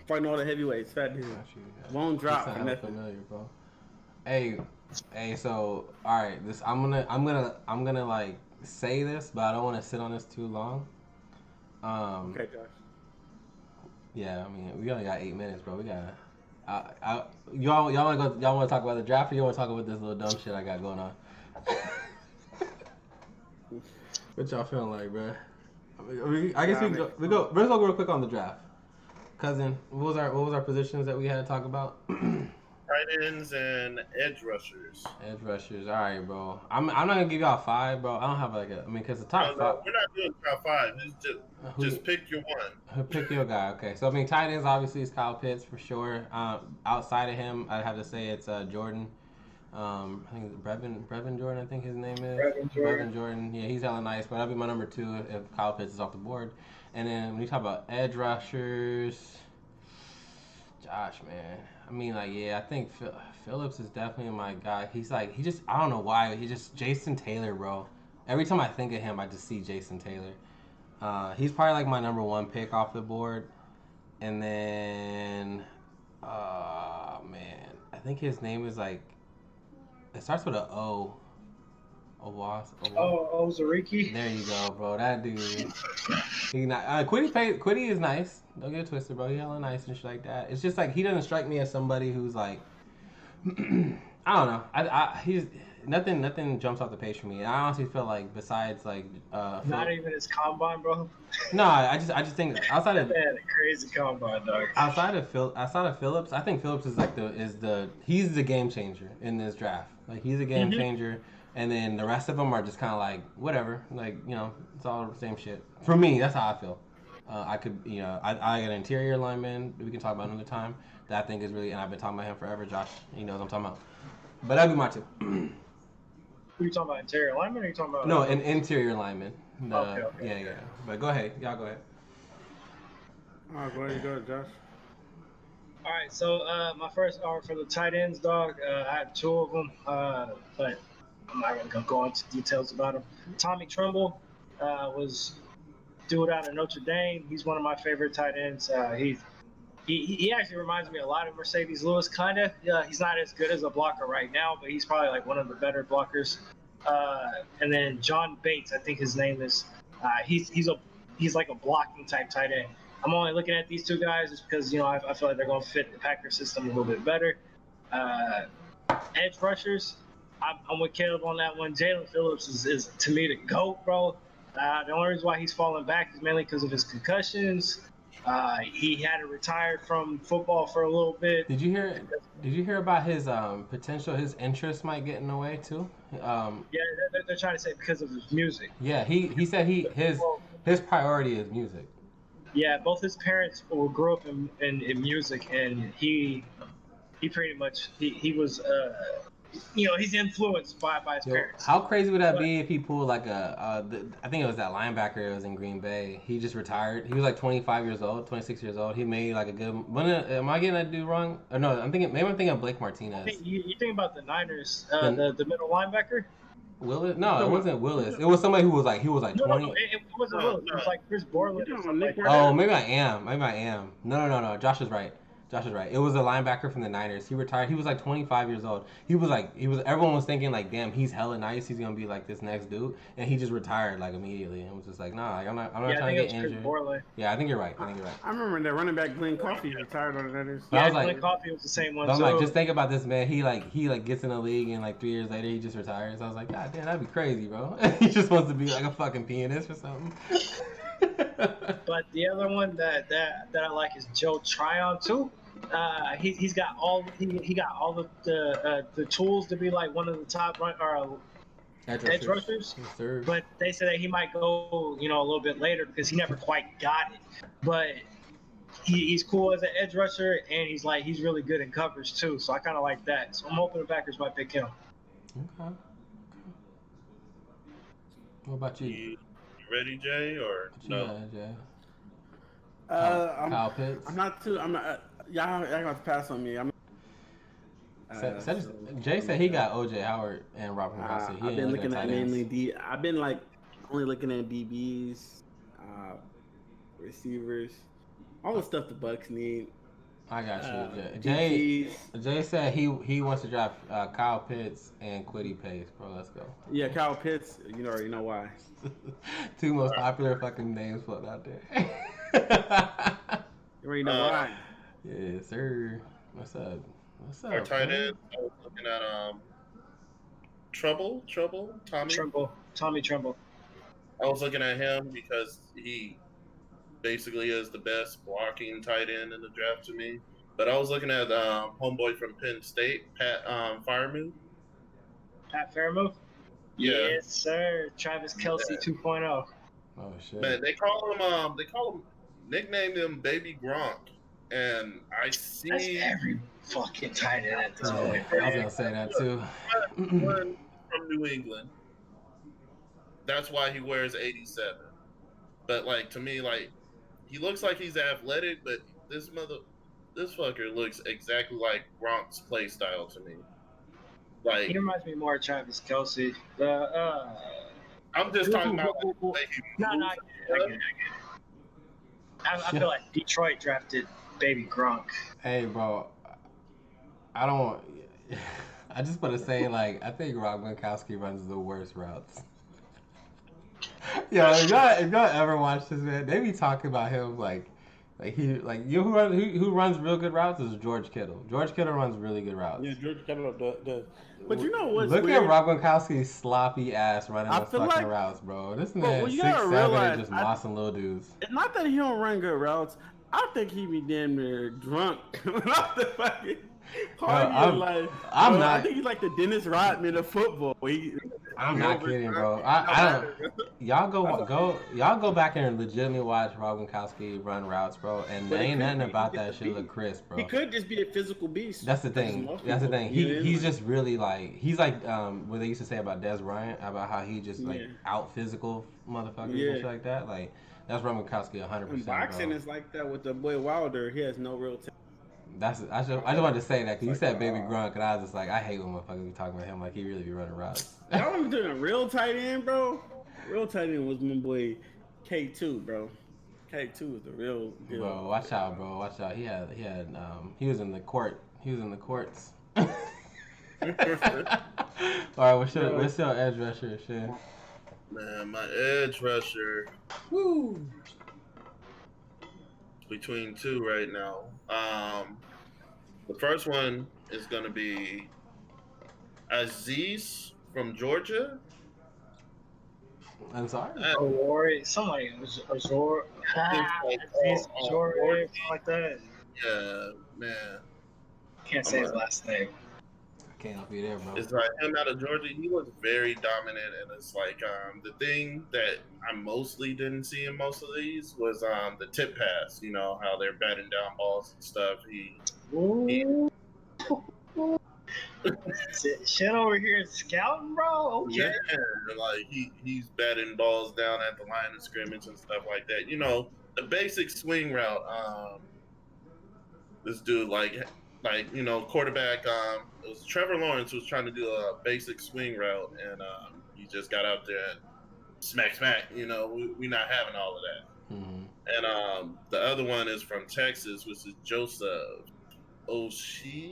all the heavyweights. Fat dude. Won't drop That for sounds nothing. familiar, bro. Hey. So all right, I'm gonna like say this, but I don't want to sit on this too long. Okay, Josh. Yeah, I mean, we only got 8 minutes, bro. We got. Y'all want to talk about the draft, or you want to talk about this little dumb shit I got going on? What y'all feeling like, bro? I guess let's go real quick on the draft. Cousin, what was our positions that we had to talk about? tight ends and edge rushers. Edge rushers, all right, bro. I'm not gonna give y'all 5, bro. I don't have because the top 5. We're not doing top 5. Just pick your one. Pick your guy. Okay, so tight ends obviously is Kyle Pitts for sure. Outside of him, I'd have to say it's Jordan. I think it's Brevin Jordan. I think his name is Brevin Jordan. Yeah, he's hella nice, but that'd be my number 2 if Kyle Pitts is off the board. And then when you talk about edge rushers, Josh, man. I think Phillips is definitely my guy. I don't know why. Jason Taylor, bro. Every time I think of him, I just see Jason Taylor. He's probably like my number 1 pick off the board. And then, man, I think his name is like, it starts with an O. Ozariki. There you go, bro. That dude. Quiddy is nice. Don't get it twisted, bro. He's hella nice and shit like that. It's just like he doesn't strike me as somebody who's like, I don't know. He's nothing jumps off the page for me. I honestly feel like besides like not even his combine, bro. No, I just think outside of that man, a crazy combine, dog. Outside of Phillips, I think Phillips is he's the game changer in this draft. Like he's a game changer. And then the rest of them are just kind of like whatever, like it's all the same shit. For me, that's how I feel. I could, I got an interior lineman that we can talk about another time that I think is really, and I've been talking about him forever. Josh, he knows what I'm talking about. But that'd be my 2. Who you talking about, interior lineman? Or you talking about? No, an interior lineman. Okay. Yeah. But go ahead, y'all go ahead. All right, go ahead, Josh. All right, so my first for the tight ends, dog. I had 2 of them, but I'm not gonna go into details about him. Tommy Tremble was dude out of Notre Dame. He's one of my favorite tight ends. He actually reminds me a lot of Mercedes Lewis, kind of. He's not as good as a blocker right now, but he's probably like one of the better blockers. And then John Bates, I think his name is. He's like a blocking type tight end. I'm only looking at these two guys just because I feel like they're going to fit the Packers system a little bit better. Edge rushers, I'm with Caleb on that one. Jalen Phillips is to me the GOAT, bro. The only reason why he's falling back is mainly because of his concussions. He had to retire from football for a little bit. Did you hear about his potential? His interest might get in the way too. Yeah, they're trying to say because of his music. Yeah, he said his priority is music. Yeah, both his parents grew up in music, and he pretty much he was he's influenced by his parents. How crazy would that be if he pulled like I think it was that linebacker that was in Green Bay. He just retired. He was like 25 years old, 26 years old. He made like a good. Am I getting that dude wrong? Or no, I'm thinking of Blake Martinez. You think about the Niners, the middle linebacker. Willis? No, it wasn't Willis. It was somebody who was like 20. No, it wasn't Willis. It was like Chris Borland or something like that. Oh, maybe I am. No. Josh is right. It was a linebacker from the Niners. He retired. He was like 25 years old. Everyone was thinking like, damn, he's hella nice. He's gonna be like this next dude, and he just retired like immediately. And was just like, nah, I'm not trying to get injured. Yeah, I think you're right. I remember that running back Glenn Coffey retired on the Niners. Yeah, Glenn Coffey was the same one. I was like, just think about this man. He gets in the league, and like 3 years later he just retires. So I was like, God damn, that'd be crazy, bro. He just wants to be like a fucking pianist or something. But the other one that I like is Joe Tryon too. He's got all the tools to be like one of the top edge rushers. Yes, but they said that he might go a little bit later because he never quite got it. But he's cool as an edge rusher, and he's really good in coverage too. So I kind of like that. So I'm hoping the Packers might pick him. Okay. What about you? You ready, Jay, or no? Yeah, Jay. Kyle Pitts. I'm not. Y'all got to pass on me. Jay said he got OJ Howard and Robert Gronkowski. I've been looking at mainly I've been like only looking at DBs, receivers, all the stuff the Bucks need. I got you, Jay said he wants to draft Kyle Pitts and Kwity Pace, bro. Let's go. Yeah, Kyle Pitts. You already know why. Two most popular fucking names floating out there. You already know why. Yes, sir. What's up? Our tight end, I was looking at Tommy Tremble. I was looking at him because he basically is the best blocking tight end in the draft to me. But I was looking at homeboy from Penn State, Pat Freiermuth. Pat Freiermuth? Yeah. Yes, sir. Travis Kelce 2.0. Oh shit. Man, they nicknamed him Baby Gronk. And I see that's every fucking tight end at this point. I was gonna say that too. One from New England. That's why he wears 87. But like to me, like he looks like he's athletic, but this fucker looks exactly like Gronk's play style to me. Like he reminds me more of Travis Kelce. I'm just talking about like, the way he moves. No, I get it. I feel like Detroit drafted Baby Gronk. Hey, bro, I just want to say, like, I think Rob Gronkowski runs the worst routes. Yo, if y'all ever watch this, man, they be talking about him who runs real good routes is George Kittle. George Kittle runs really good routes. Yeah, George Kittle does. But you know what's Look weird? at Rob Gronkowski's sloppy ass running those fucking routes, bro. This man 6'7" and just mossing little dudes. It's not that he don't run good routes. I think he be damn near drunk. Not the fucking I think he's like the Dennis Rodman of football. I'm not kidding, bro. I don't. Y'all go back and legitimately watch Rob Gronkowski run routes, bro. And there ain't nothing about that shit look crisp, bro. He could just be a physical beast. That's the thing. He's just really like what they used to say about Des Bryant about how he just like out physical motherfuckers and shit like that. Like that's Rob Gronkowski 100%. Boxing is like that with the boy Wilder. He has no real talent. I just wanted to say that because you said Baby Gronk, and I was just like, I hate when motherfuckers be talking about him like he really be running routes. Y'all was doing a real tight end, bro. Real tight end was my boy K2, bro. K2 was the real deal. Bro, watch out, bro. Watch out. He was in the court. He was in the courts. All right, what's your edge rusher, shit? Man, my edge rusher. Woo. Between two right now. The first one is gonna be Aziz from Georgia. I'm sorry. Award, somebody was Azor, something like that. Yeah, man. Can't say his last name. I can't help you there, bro. It's like him out of Georgia. He was very dominant, and it's like the thing that I mostly didn't see in most of these was the tip pass. You know how they're batting down balls and stuff. Shit over here scouting, bro. Okay. Yeah, like he's batting balls down at the line of scrimmage and stuff like that. You know, the basic swing route. This dude you know, quarterback. It was Trevor Lawrence was trying to do a basic swing route, and he just got out there and smack. You know, we not having all of that. Mm-hmm. And the other one is from Texas, which is Joseph Osai.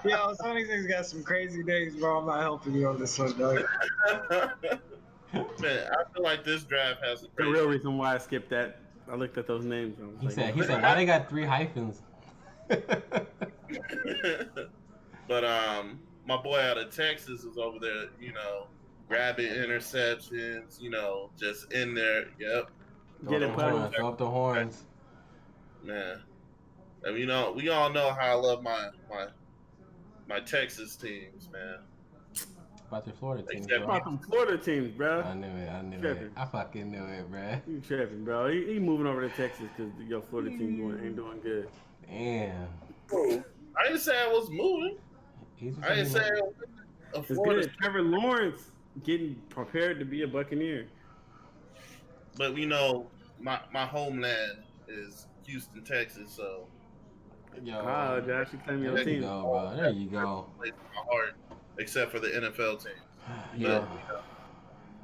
Yo, some of these things got some crazy names, bro. I'm not helping you on this one, dog. Man, I feel like this draft has the real reason why I skipped that. I looked at those names. And he said, why they got 3 hyphens? But my boy out of Texas is over there, you know, grabbing interceptions, you know, just in there. Yep. Throw up the horns. Man. And you know, we all know how I love my Texas teams, man. About your Florida teams, bro. About them Florida teams, bro. I knew it. I fucking knew it, bro. You tripping, bro. He moving over to Texas because your Florida team ain't doing good. Damn. I didn't say I was moving. I didn't say I was a Florida. It's good. Trevor Lawrence getting prepared to be a Buccaneer. But you know, my homeland is Houston, Texas, so. Yo, Josh, you claim your team. Go, bro. There you go. My heart, except for the NFL team. Yeah.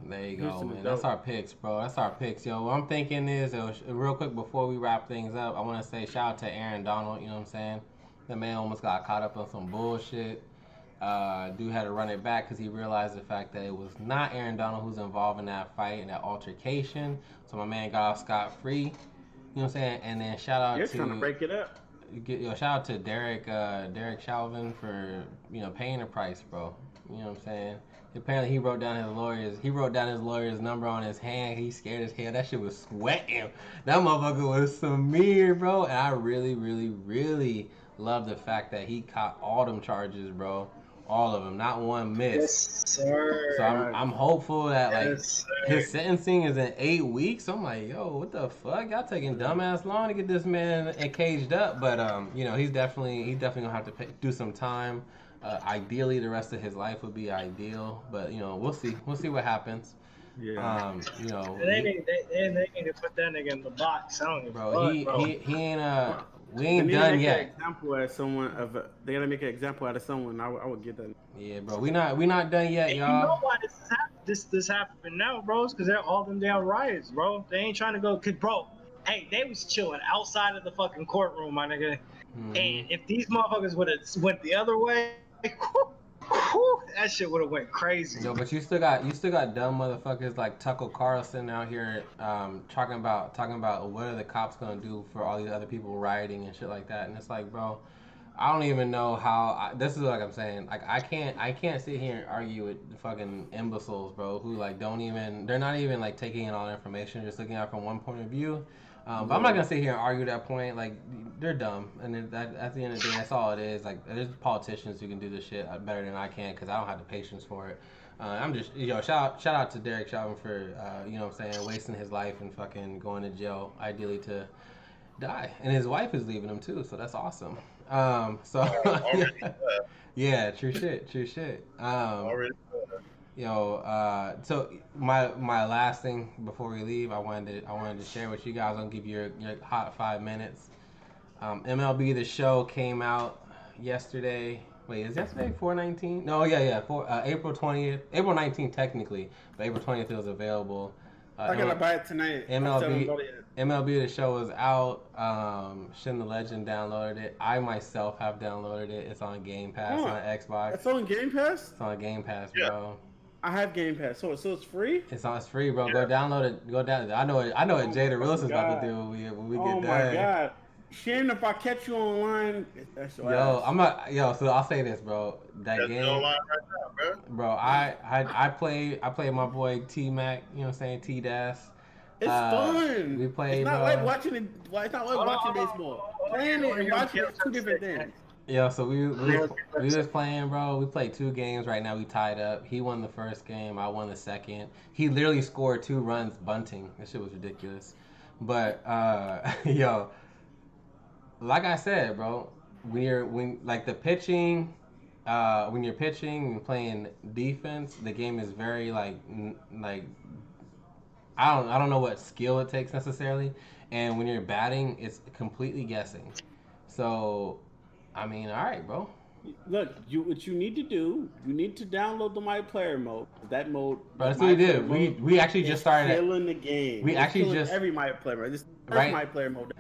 There you go, man. That's our picks, bro. That's our picks. Yo, what I'm thinking is, real quick before we wrap things up, I want to say shout out to Aaron Donald. You know what I'm saying? That man almost got caught up on some bullshit. Dude had to run it back because he realized the fact that it was not Aaron Donald who's involved in that fight and that altercation. So my man got off scot-free. You know what I'm saying? And then shout out You're trying to break it up. Shout out to Derek Chauvin for, you know, paying the price, bro. You know what I'm saying? Apparently he wrote down his lawyer's number on his hand. He scared as hell. That shit was sweating. That motherfucker was Samir, bro. And I really, really, really love the fact that he caught all them charges, bro. All of them, not one miss. Yes, sir. So I'm hopeful that his sentencing is in 8 weeks. I'm like, yo, what the fuck? Y'all taking dumbass long to get this man caged up. But you know, he's definitely gonna have to do some time. Ideally, the rest of his life would be ideal. But you know, we'll see. We'll see what happens. Yeah. You know, they need to put that nigga in the box. I don't give bro, a fuck, he ain't we ain't done yet. They gotta make an example out of someone. I would get that. Yeah, bro. We not done yet, and y'all. You know why this happened now, bro? It's because they're all them damn riots, bro. They ain't trying to go. Cause, bro, hey, they was chilling outside of the fucking courtroom, my nigga. Mm-hmm. And if these motherfuckers would have went the other way, that shit would have went crazy. Yo, but you still got dumb motherfuckers like Tucker Carlson out here talking about what are the cops gonna do for all these other people rioting and shit like that. And it's like, bro, I don't even know how. This is what I'm saying. Like, I can't sit here and argue with the fucking imbeciles, bro, who like they're not even like taking in all the information, just looking at it from one point of view. But I'm not gonna sit here and argue that point. Like, they're dumb, and at the end of the day, that's all it is. Like, there's politicians who can do this shit better than I can because I don't have the patience for it. I'm just, shout out to Derek Chauvin for, you know what I'm saying, wasting his life and fucking going to jail, ideally to die. And his wife is leaving him too, so that's awesome. Yeah, true shit. So my last thing before we leave, I wanted to share with you guys. I'll give you your hot 5 minutes. MLB The Show came out yesterday. Wait, is yesterday 4/19? No, yeah. April 20th, April 19th technically, but April 20th it was available. I gotta buy it tonight. MLB The Show is out. Shin the Legend downloaded it. I myself have downloaded it. It's on Game Pass on Xbox. It's on Game Pass. It's on Game Pass, bro. I have Game Pass, so it's free. It's free, bro. Go download it. Go down. I know what Jada Wilson's about to do when we get done. Oh my god. Shane, if I catch you online, that's your ass. I'm not. So I'll say this, bro. That That's game, online right now, bro. I play my boy T Mac. You know what I'm saying? T Das. It's fun. We played. It's not like watching it. It's not like watching baseball. Playing it and watching it, two different things. Yeah, so we was playing, bro. We played 2 games. Right now we tied up. He won the first game. I won the second. He literally scored 2 runs bunting. That shit was ridiculous. But like I said, bro, when you're pitching, when you're pitching and playing defense, the game is very like I don't know what skill it takes necessarily, and when you're batting, it's completely guessing. So, I mean, all right, bro. Look, what you need to do, you need to download the My Player mode. That mode. Bro, that's what we did. We actually just started killing the game. We actually just every My Player mode. This right? My Player mode.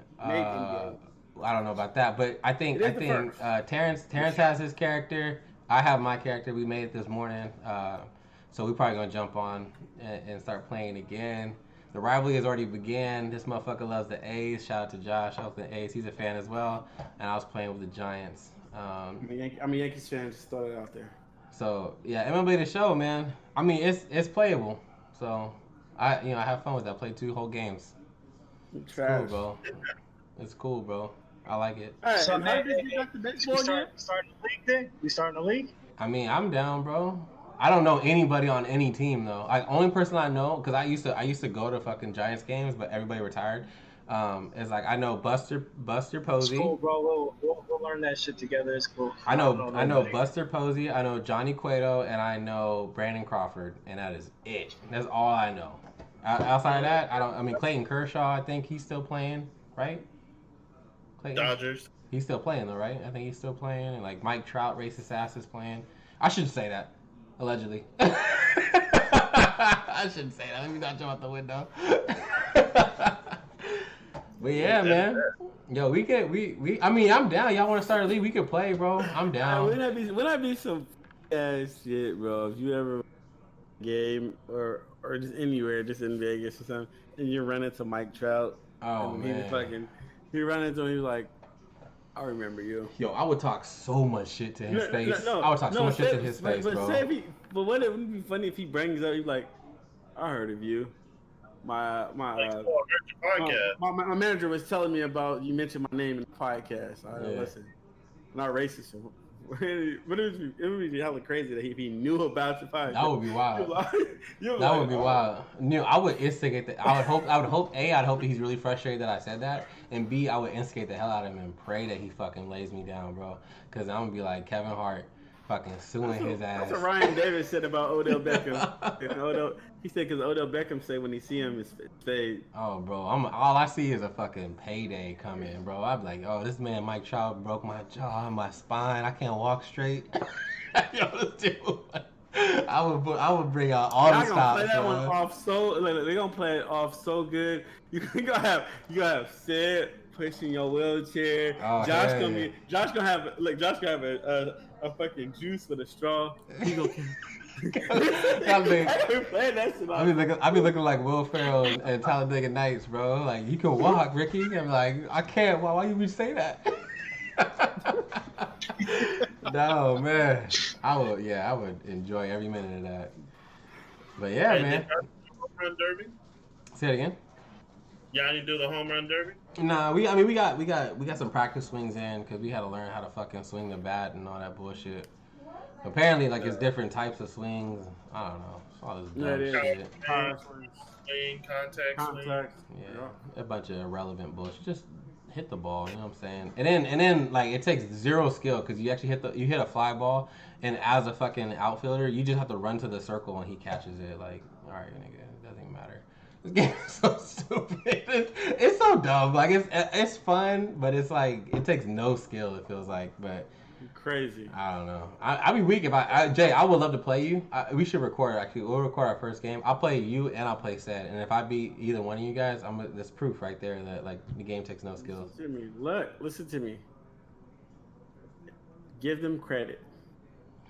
I don't know about that, but I think Terrence has his character. I have my character. We made it this morning, so we're probably gonna jump on and start playing again. The rivalry has already began. This motherfucker loves the A's. Shout out to Josh. I love the A's. He's a fan as well, and I was playing with the Giants. I'm a Yankees fan. Just throw it out there. So yeah, MLB The Show, man. I mean, it's playable. So I have fun with that. I played 2 whole games. It's cool, bro. It's cool, bro. I like it. All right, so, man, we starting the league then? We starting the league? I mean, I'm down, bro. I don't know anybody on any team though. Only person I know, because I used to go to fucking Giants games, but everybody retired. Is like I know Buster Posey. It's cool, bro. We'll learn that shit together. It's cool. I know Buster Posey. I know Johnny Cueto, and I know Brandon Crawford, and that is it. That's all I know. Outside of that, I don't. I mean, Clayton Kershaw. I think he's still playing, right? Clayton? Dodgers. He's still playing though, right? I think he's still playing. And like Mike Trout, racist ass, is playing. I shouldn't say that. Allegedly. I shouldn't say that. Let me not jump out the window. But yeah, man. Yo, I mean, I'm down. Y'all want to start a league? We can play, bro. I'm down. Wouldn't that be some ass shit, bro? If you ever game or just anywhere, just in Vegas or something, and you run into Mike Trout. Oh man. He ran into him. He was like, I remember you. Yo, I would talk so much shit to his face. I would talk so much shit to his face, bro. But wouldn't it be funny if he brings up? He's like, I heard of you. My manager was telling me about you mentioned my name in the podcast. I listen. I'm not racist. But it would be hella crazy that if he knew about your podcast. That would be wild. That would be wild. I would instigate that. I'd hope that he's really frustrated that I said that, and B, I would instigate the hell out of him and pray that he fucking lays me down, bro. Because I'm gonna be like Kevin Hart, fucking suing his ass. That's what Ryan Davis said about Odell Beckham. He said because Odell Beckham said when he see him, it's fade. Oh, bro, all I see is a fucking payday coming, bro. I'm like, oh, this man Mike Trout broke my jaw, my spine. I can't walk straight. Yo, this dude. I would bring out all the stops. They're gonna play that one off they're gonna play it off so good. You gonna have Sid pushing your wheelchair. Oh, Josh gonna have a fucking juice with a straw. He gonna. I be looking like Will Ferrell and Talladega Nights, bro. Like, you can walk, Ricky. I'm like, I can't. Why you would say that? No, man. I would enjoy every minute of that. But yeah, man. Home run derby? Say it again. Y'all need to do the home run derby? Nah, we got some practice swings in because we had to learn how to fucking swing the bat and all that bullshit. Apparently, like, it's different types of swings. I don't know. It's all this dumb shit. Swing, contact swing. Yeah, a bunch of irrelevant bullshit. Just hit the ball. You know what I'm saying? And then like it takes zero skill because you actually hit a fly ball, and as a fucking outfielder, you just have to run to the circle and he catches it. Like, all right, nigga, it doesn't even matter. This game is so stupid. It's so dumb. Like it's fun, but it's like it takes no skill. It feels like, but. Crazy. I don't know. I'd be weak if Jay. I would love to play you. We should record actually. We'll record our first game. I'll play you and I'll play Sad. And if I beat either one of you guys, there's proof right there that like the game takes no skills. Listen to me. Listen to me. Give them credit.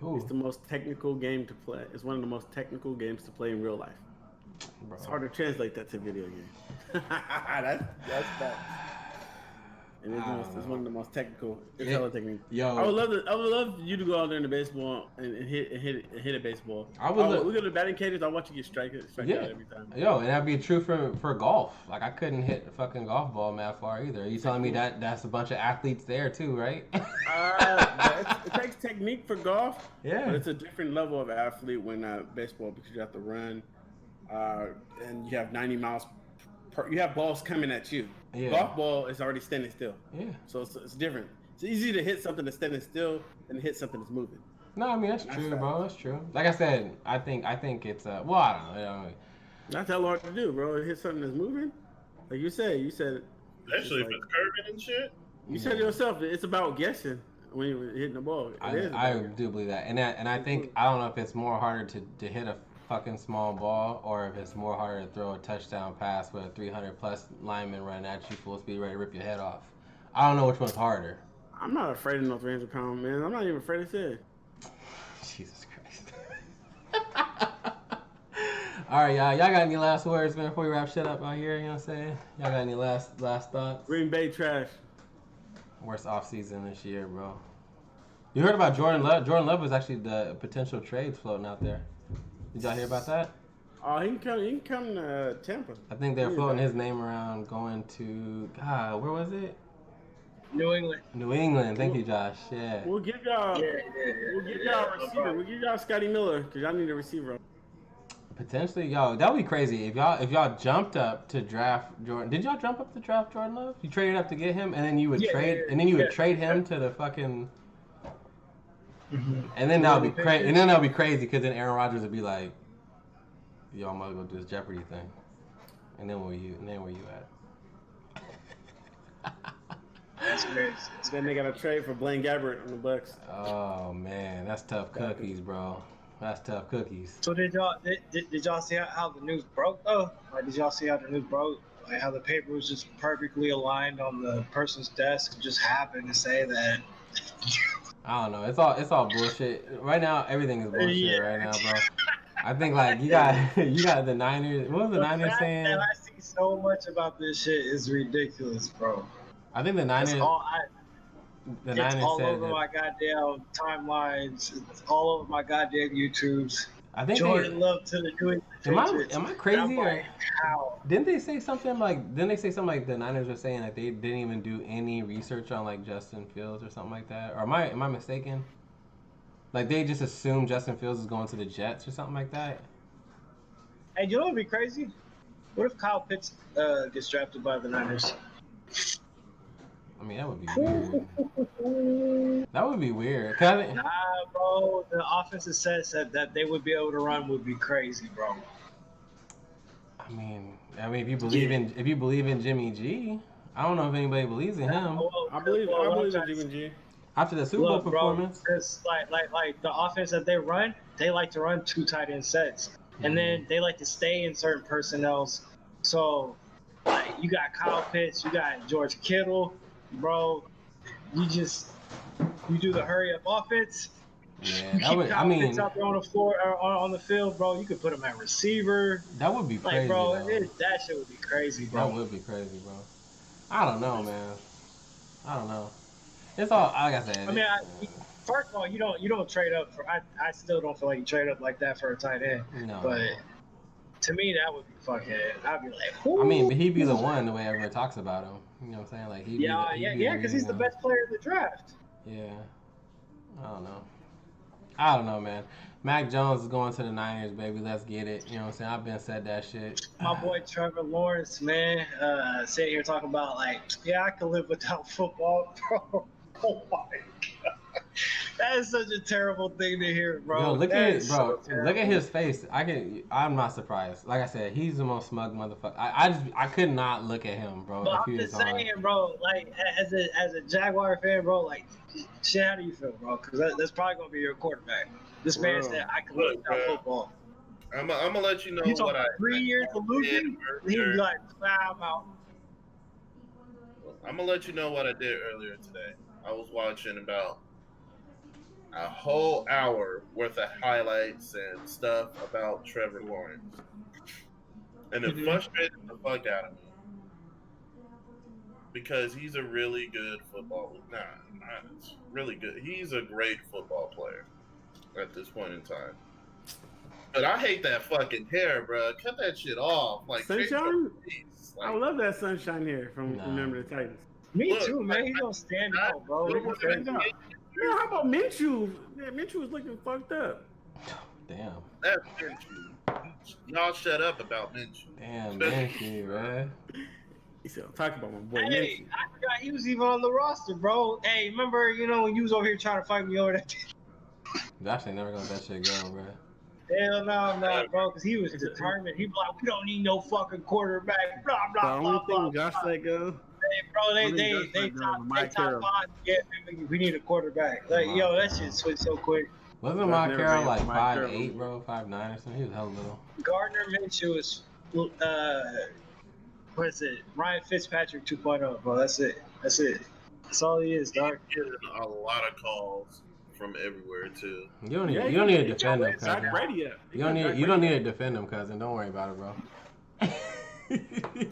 Ooh. It's the most technical game to play. It's one of the most technical games to play in real life. Bro. It's hard to translate that to video game. that's bad. And it's one of the most technical. It's hella technical. Yo, I would love you to go out there in the baseball and hit a baseball. We go to the batting cages. I want you to get strike out every time. Yo, and that'd be true for golf. Like I couldn't hit a fucking golf ball mad far either. Are you telling me that's a bunch of athletes there too, right? It takes technique for golf. Yeah. But it's a different level of athlete when baseball because you have to run, and you have 90 miles. You have balls coming at you. Yeah. Golf ball is already standing still. Yeah. So it's different. It's easy to hit something that's standing still than to hit something that's moving. No, I mean that's true, bro. That's true. Like I said, I think it's well, I don't know. Not that hard to do, bro. Hit something that's moving. Like you said. Especially if it's curving and shit. You said it yourself. It's about guessing when you're hitting the ball. I do believe that, and I think I don't know if it's more harder to hit a fucking small ball or if it's more harder to throw a touchdown pass with a 300+ lineman running at you full speed ready to rip your head off. I don't know which one's harder. I'm not afraid of no 300-pound man. I'm not even afraid of it. Jesus Christ. All right, y'all got any last words, man, before we wrap shit up out here? You know what I'm saying? Y'all got any last thoughts? Green Bay trash. Worst offseason this year, bro. You heard about Jordan Love? Jordan Love was actually the potential trades floating out there. Did y'all hear about that? Oh, he can come to Tampa. I think they're floating his name around going to, God, where was it? New England. New England. Thank you, Josh. Yeah. We'll give y'all We'll give y'all a receiver. We'll give y'all Scotty Miller because y'all need a receiver. Potentially, that would be crazy if y'all jumped up to draft Jordan. Did y'all jump up to draft Jordan Love? You traded up to get him, and then you would trade him to the fucking. Mm-hmm. And then that would be crazy. And then that would be crazy because then Aaron Rodgers would be like, "Yo, I'm gonna go do this Jeopardy thing." And then where you at? That's crazy. Then they got a trade for Blaine Gabbert on the Bucks. Oh man, that's tough cookies, bro. That's tough cookies. So did y'all see how the news broke though? Like, did y'all see how the news broke? Like how the paper was just perfectly aligned on the person's desk and just happened to say that. I don't know. It's all bullshit. Right now, everything is bullshit right now, bro. I think like you got the Niners. What was the Niners saying? That I see so much about this shit is ridiculous, bro. I think the Niners. It's all over my goddamn timelines. It's all over my goddamn YouTubes. I think Jordan Love to the New England. Am I crazy? Like, how? Didn't they say something like the Niners were saying that they didn't even do any research on like Justin Fields or something like that? Or am I mistaken? Like they just assumed Justin Fields is going to the Jets or something like that? Hey, you know what would be crazy? What if Kyle Pitts gets drafted by the Niners? I mean, that would be weird. That would be weird. Nah, bro. The offensive set said that they would be able to run would be crazy, bro. I mean, if you believe in Jimmy G, I don't know if anybody believes in him. I believe in Jimmy G. After the Super Bowl performance, because like the offense that they run, they like to run 2 tight end sets, and then they like to stay in certain personnels. So, like you got Kyle Pitts, you got George Kittle. Bro, you do the hurry up offense. Yeah, that would. I mean, out there on the floor or on the field, bro. You could put him at receiver. That would be crazy, bro. That shit would be crazy, bro. That would be crazy, bro. I don't know, man. I don't know. It's all like I said. I mean, first of all, you don't trade up for. I still don't feel like you trade up like that for a tight end. No. But to me, that would be fucking. I'd be like, whoo. I mean, but he'd be the one the way everyone talks about him. You know what I'm saying? Like he'd be because he's the best player in the draft. Yeah. I don't know. I don't know, man. Mac Jones is going to the Niners, baby. Let's get it. You know what I'm saying? I've been said that shit. My boy Trevor Lawrence, man, sitting here talking about like, yeah, I could live without football, bro. Oh my god, that is such a terrible thing to hear, bro. Yo, look That at is bro. so Look at terrible. his face. I'm not surprised. Like I said, he's the most smug motherfucker. I could not look at him, bro. But If I'm he was just on. saying, bro. Like, as a Jaguar fan, bro. Like, shit, how do you feel, bro? Because that's probably gonna be your quarterback. This man Bro. said, "I could live Look, without bro. football." I'm gonna let you know You talking what about 3 years of did losing? He would be earlier. like, "Nah, I'm out." I'm gonna let you know what I did earlier today. I was watching about a whole hour worth of highlights and stuff about Trevor Lawrence, and it Mhm. frustrated the fuck out of me because he's a really good football. It's really good. He's a great football player at this point in time. But I hate that fucking hair, bro. Cut that shit off. Like, change your Sunshine? face. I Like, love that sunshine here from Nah. Remember the Titans. Me look, too, man. He gonna stand out, bro. He look, gonna look, stand out. Man, how about Minshew? Man, Minshew was looking fucked up. Damn. that's Minshew. Y'all shut up about Minshew. Damn, Minshew, man. He said, I'm talking about my boy Hey, Minshew. I forgot he was even on the roster, bro. Hey, remember, when you was over here trying to fight me over that? Josh ain't never gonna let that shit go, bro. Hell no, bro, because he was determined. He was like, "We don't need no fucking quarterback." Blah The blah only blah thing blah. Josh let go. Hey, bro, they only Josh let go top was Mike Carroll. 5. Yeah, we need a quarterback. Like, Mike yo, that Carroll. shit switched so quick. Wasn't Josh Mike never Carroll bring up like Mike Carroll. 5'8", bro, 5'9" or something? He was hella little. Gardner Minshew is, what is it? Ryan Fitzpatrick 2.0, bro. That's it. That's all he is, dog. Getting a lot of calls from everywhere too. You don't need Yeah, you don't need to he defend got him, cousin. Zach Brady up. He You got don't Zach need you don't Brady need to defend him, cousin. Don't worry about it, bro.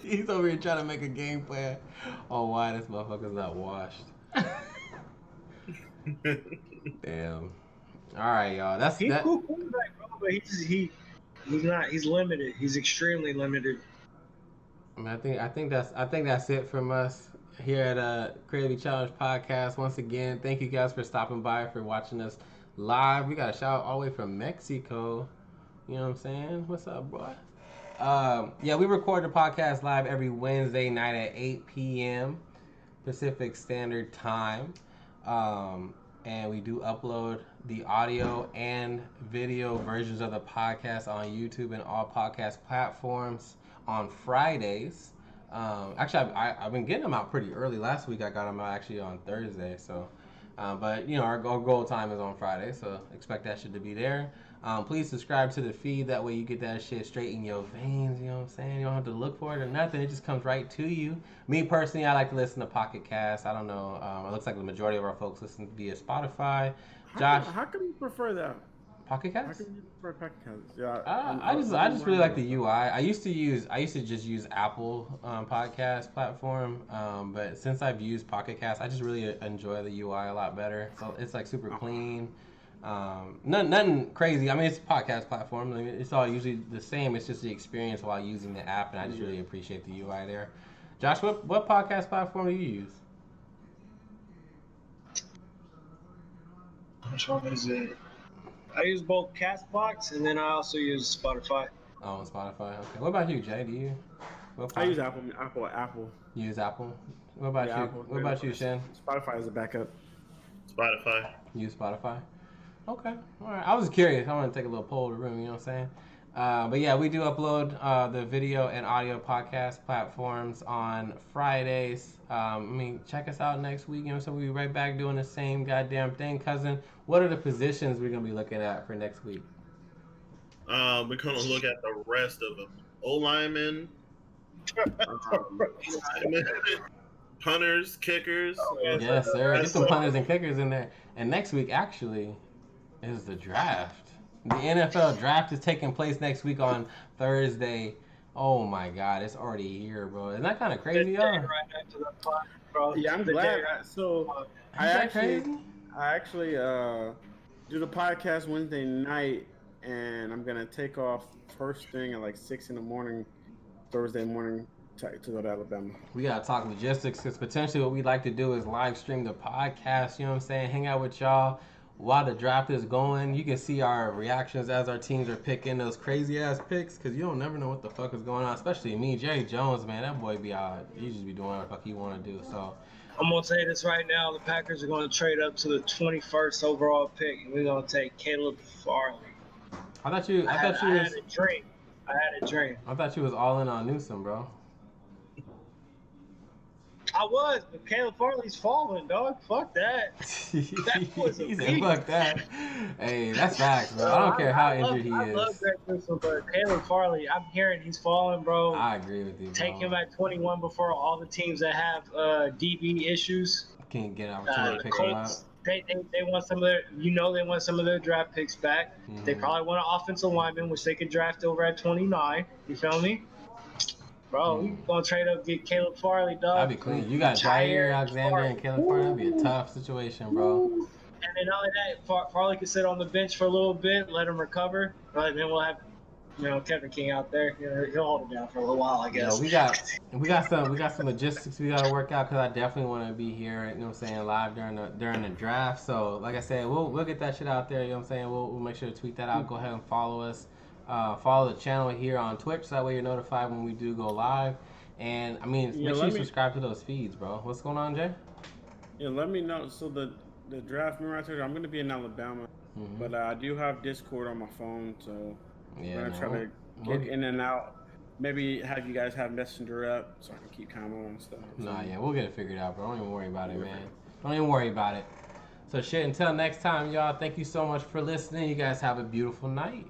He's over here trying to make a game plan on why this motherfucker's not washed. Damn. All right, y'all. That's He's that. cool quarterback, bro, but he's not. He's limited. He's extremely limited. I think that's it from us here at Creativity Challenge Podcast. Once again, thank you guys for stopping by, for watching us live. We got a shout out all the way from Mexico. You know what I'm saying? What's up, boy? Yeah, we record the podcast live every Wednesday night at 8 p.m. Pacific Standard Time. And we do upload the audio and video versions of the podcast on YouTube and all podcast platforms on Fridays. Actually, I've been getting them out pretty early. Last week I got them out actually on Thursday. So, but our goal time is on Friday, so expect that shit to be there. Please subscribe to the feed. That way you get that shit straight in your veins. You know what I'm saying? You don't have to look for it or nothing. It just comes right to you. Me personally, I like to listen to Pocket Cast. I don't know. It looks like the majority of our folks listen via Spotify. Josh, How come you prefer that? Pocket How Cast? come you prefer Pocket Cast? Yeah, I just really like the UI. I used to just use Apple podcast platform, but since I've used Pocket Cast, I just really enjoy the UI a lot better. So it's like super clean. Nothing crazy. I mean, it's a podcast platform. I mean, it's all usually the same. It's just the experience while using the app, and I just really appreciate the UI there. Josh, what podcast platform do you use? Which one is it? I use both Castbox and then I also use Spotify. Oh, on Spotify. Okay. What about you, Jay? Do you? I use Apple. You use Apple. What about you? Apple. What about you, Shen? Spotify is a backup. Spotify. You use Spotify? Okay. All right. I was curious. I want to take a little poll of the room. You know what I'm saying? But yeah, we do upload the video and audio podcast platforms on Fridays. Check us out next week. So we'll be right back doing the same goddamn thing. Cousin, what are the positions we're going to be looking at for next week? We're gonna look at the rest of them. O-linemen, punters, kickers. Yes, sir. Get some punters and kickers in there. And next week, actually, is the draft. The NFL draft is taking place next week on Thursday. Oh my God, it's already here, bro. Isn't that kind of crazy, y'all? Right after the pod, bro. Yeah, I'm glad. I actually do the podcast Wednesday night, and I'm gonna take off first thing at like 6 in the morning, Thursday morning, to go to Alabama. We gotta talk logistics, because potentially what we'd like to do is live stream the podcast. You know what I'm saying? Hang out with y'all while the draft is going, you can see our reactions as our teams are picking those crazy ass picks, because you don't never know what the fuck is going on. Especially me, Jerry Jones, man, that boy be out. He just be doing what the fuck he want to do. So I'm gonna say this right now: the Packers are going to trade up to the 21st overall pick, and we're gonna take Caleb Farley. I thought you I had a dream. I thought you was all in on Newsom, bro. I was, but Caleb Farley's falling, dog. Fuck that. That was a He said, beast. fuck that. Hey, that's facts, bro. I don't care how injured he I love is. Greg Newsom, but Caleb Farley, I'm hearing he's falling, bro. I agree with you, bro. Take him at 21 before all the teams that have DB issues. Can't get an opportunity to pick him up. Colts, they want some of their, they want some of their draft picks back. Mm-hmm. They probably want an offensive lineman, which they could draft over at 29. You feel me? Bro, we gonna trade up, get Caleb Farley, dog. That'd be clean. You got Jair Alexander and Caleb Farley. That'd be a tough situation, bro. And then not only that, Farley can sit on the bench for a little bit, let him recover. But then we'll have, Kevin King out there. He'll hold it down for a little while, I guess. We got some logistics we gotta work out, because I definitely want to be here. You know what I'm saying, live during the draft. So like I said, we'll get that shit out there. You know what I'm saying. We'll make sure to tweet that out. Go ahead and follow us. Follow the channel here on Twitch, so that way you're notified when we do go live. And I mean, make sure you subscribe to those feeds, bro. What's going on, Jay? Yeah, let me know. So the draft, remember I told you I'm gonna be in Alabama, but I do have Discord on my phone, so I'm gonna try to get in and out. Maybe have you guys have Messenger up so I can keep commenting and stuff. Nah, yeah, we'll get it figured out, bro. Don't even worry about it, man. Don't even worry about it. So shit, until next time, y'all, thank you so much for listening. You guys have a beautiful night.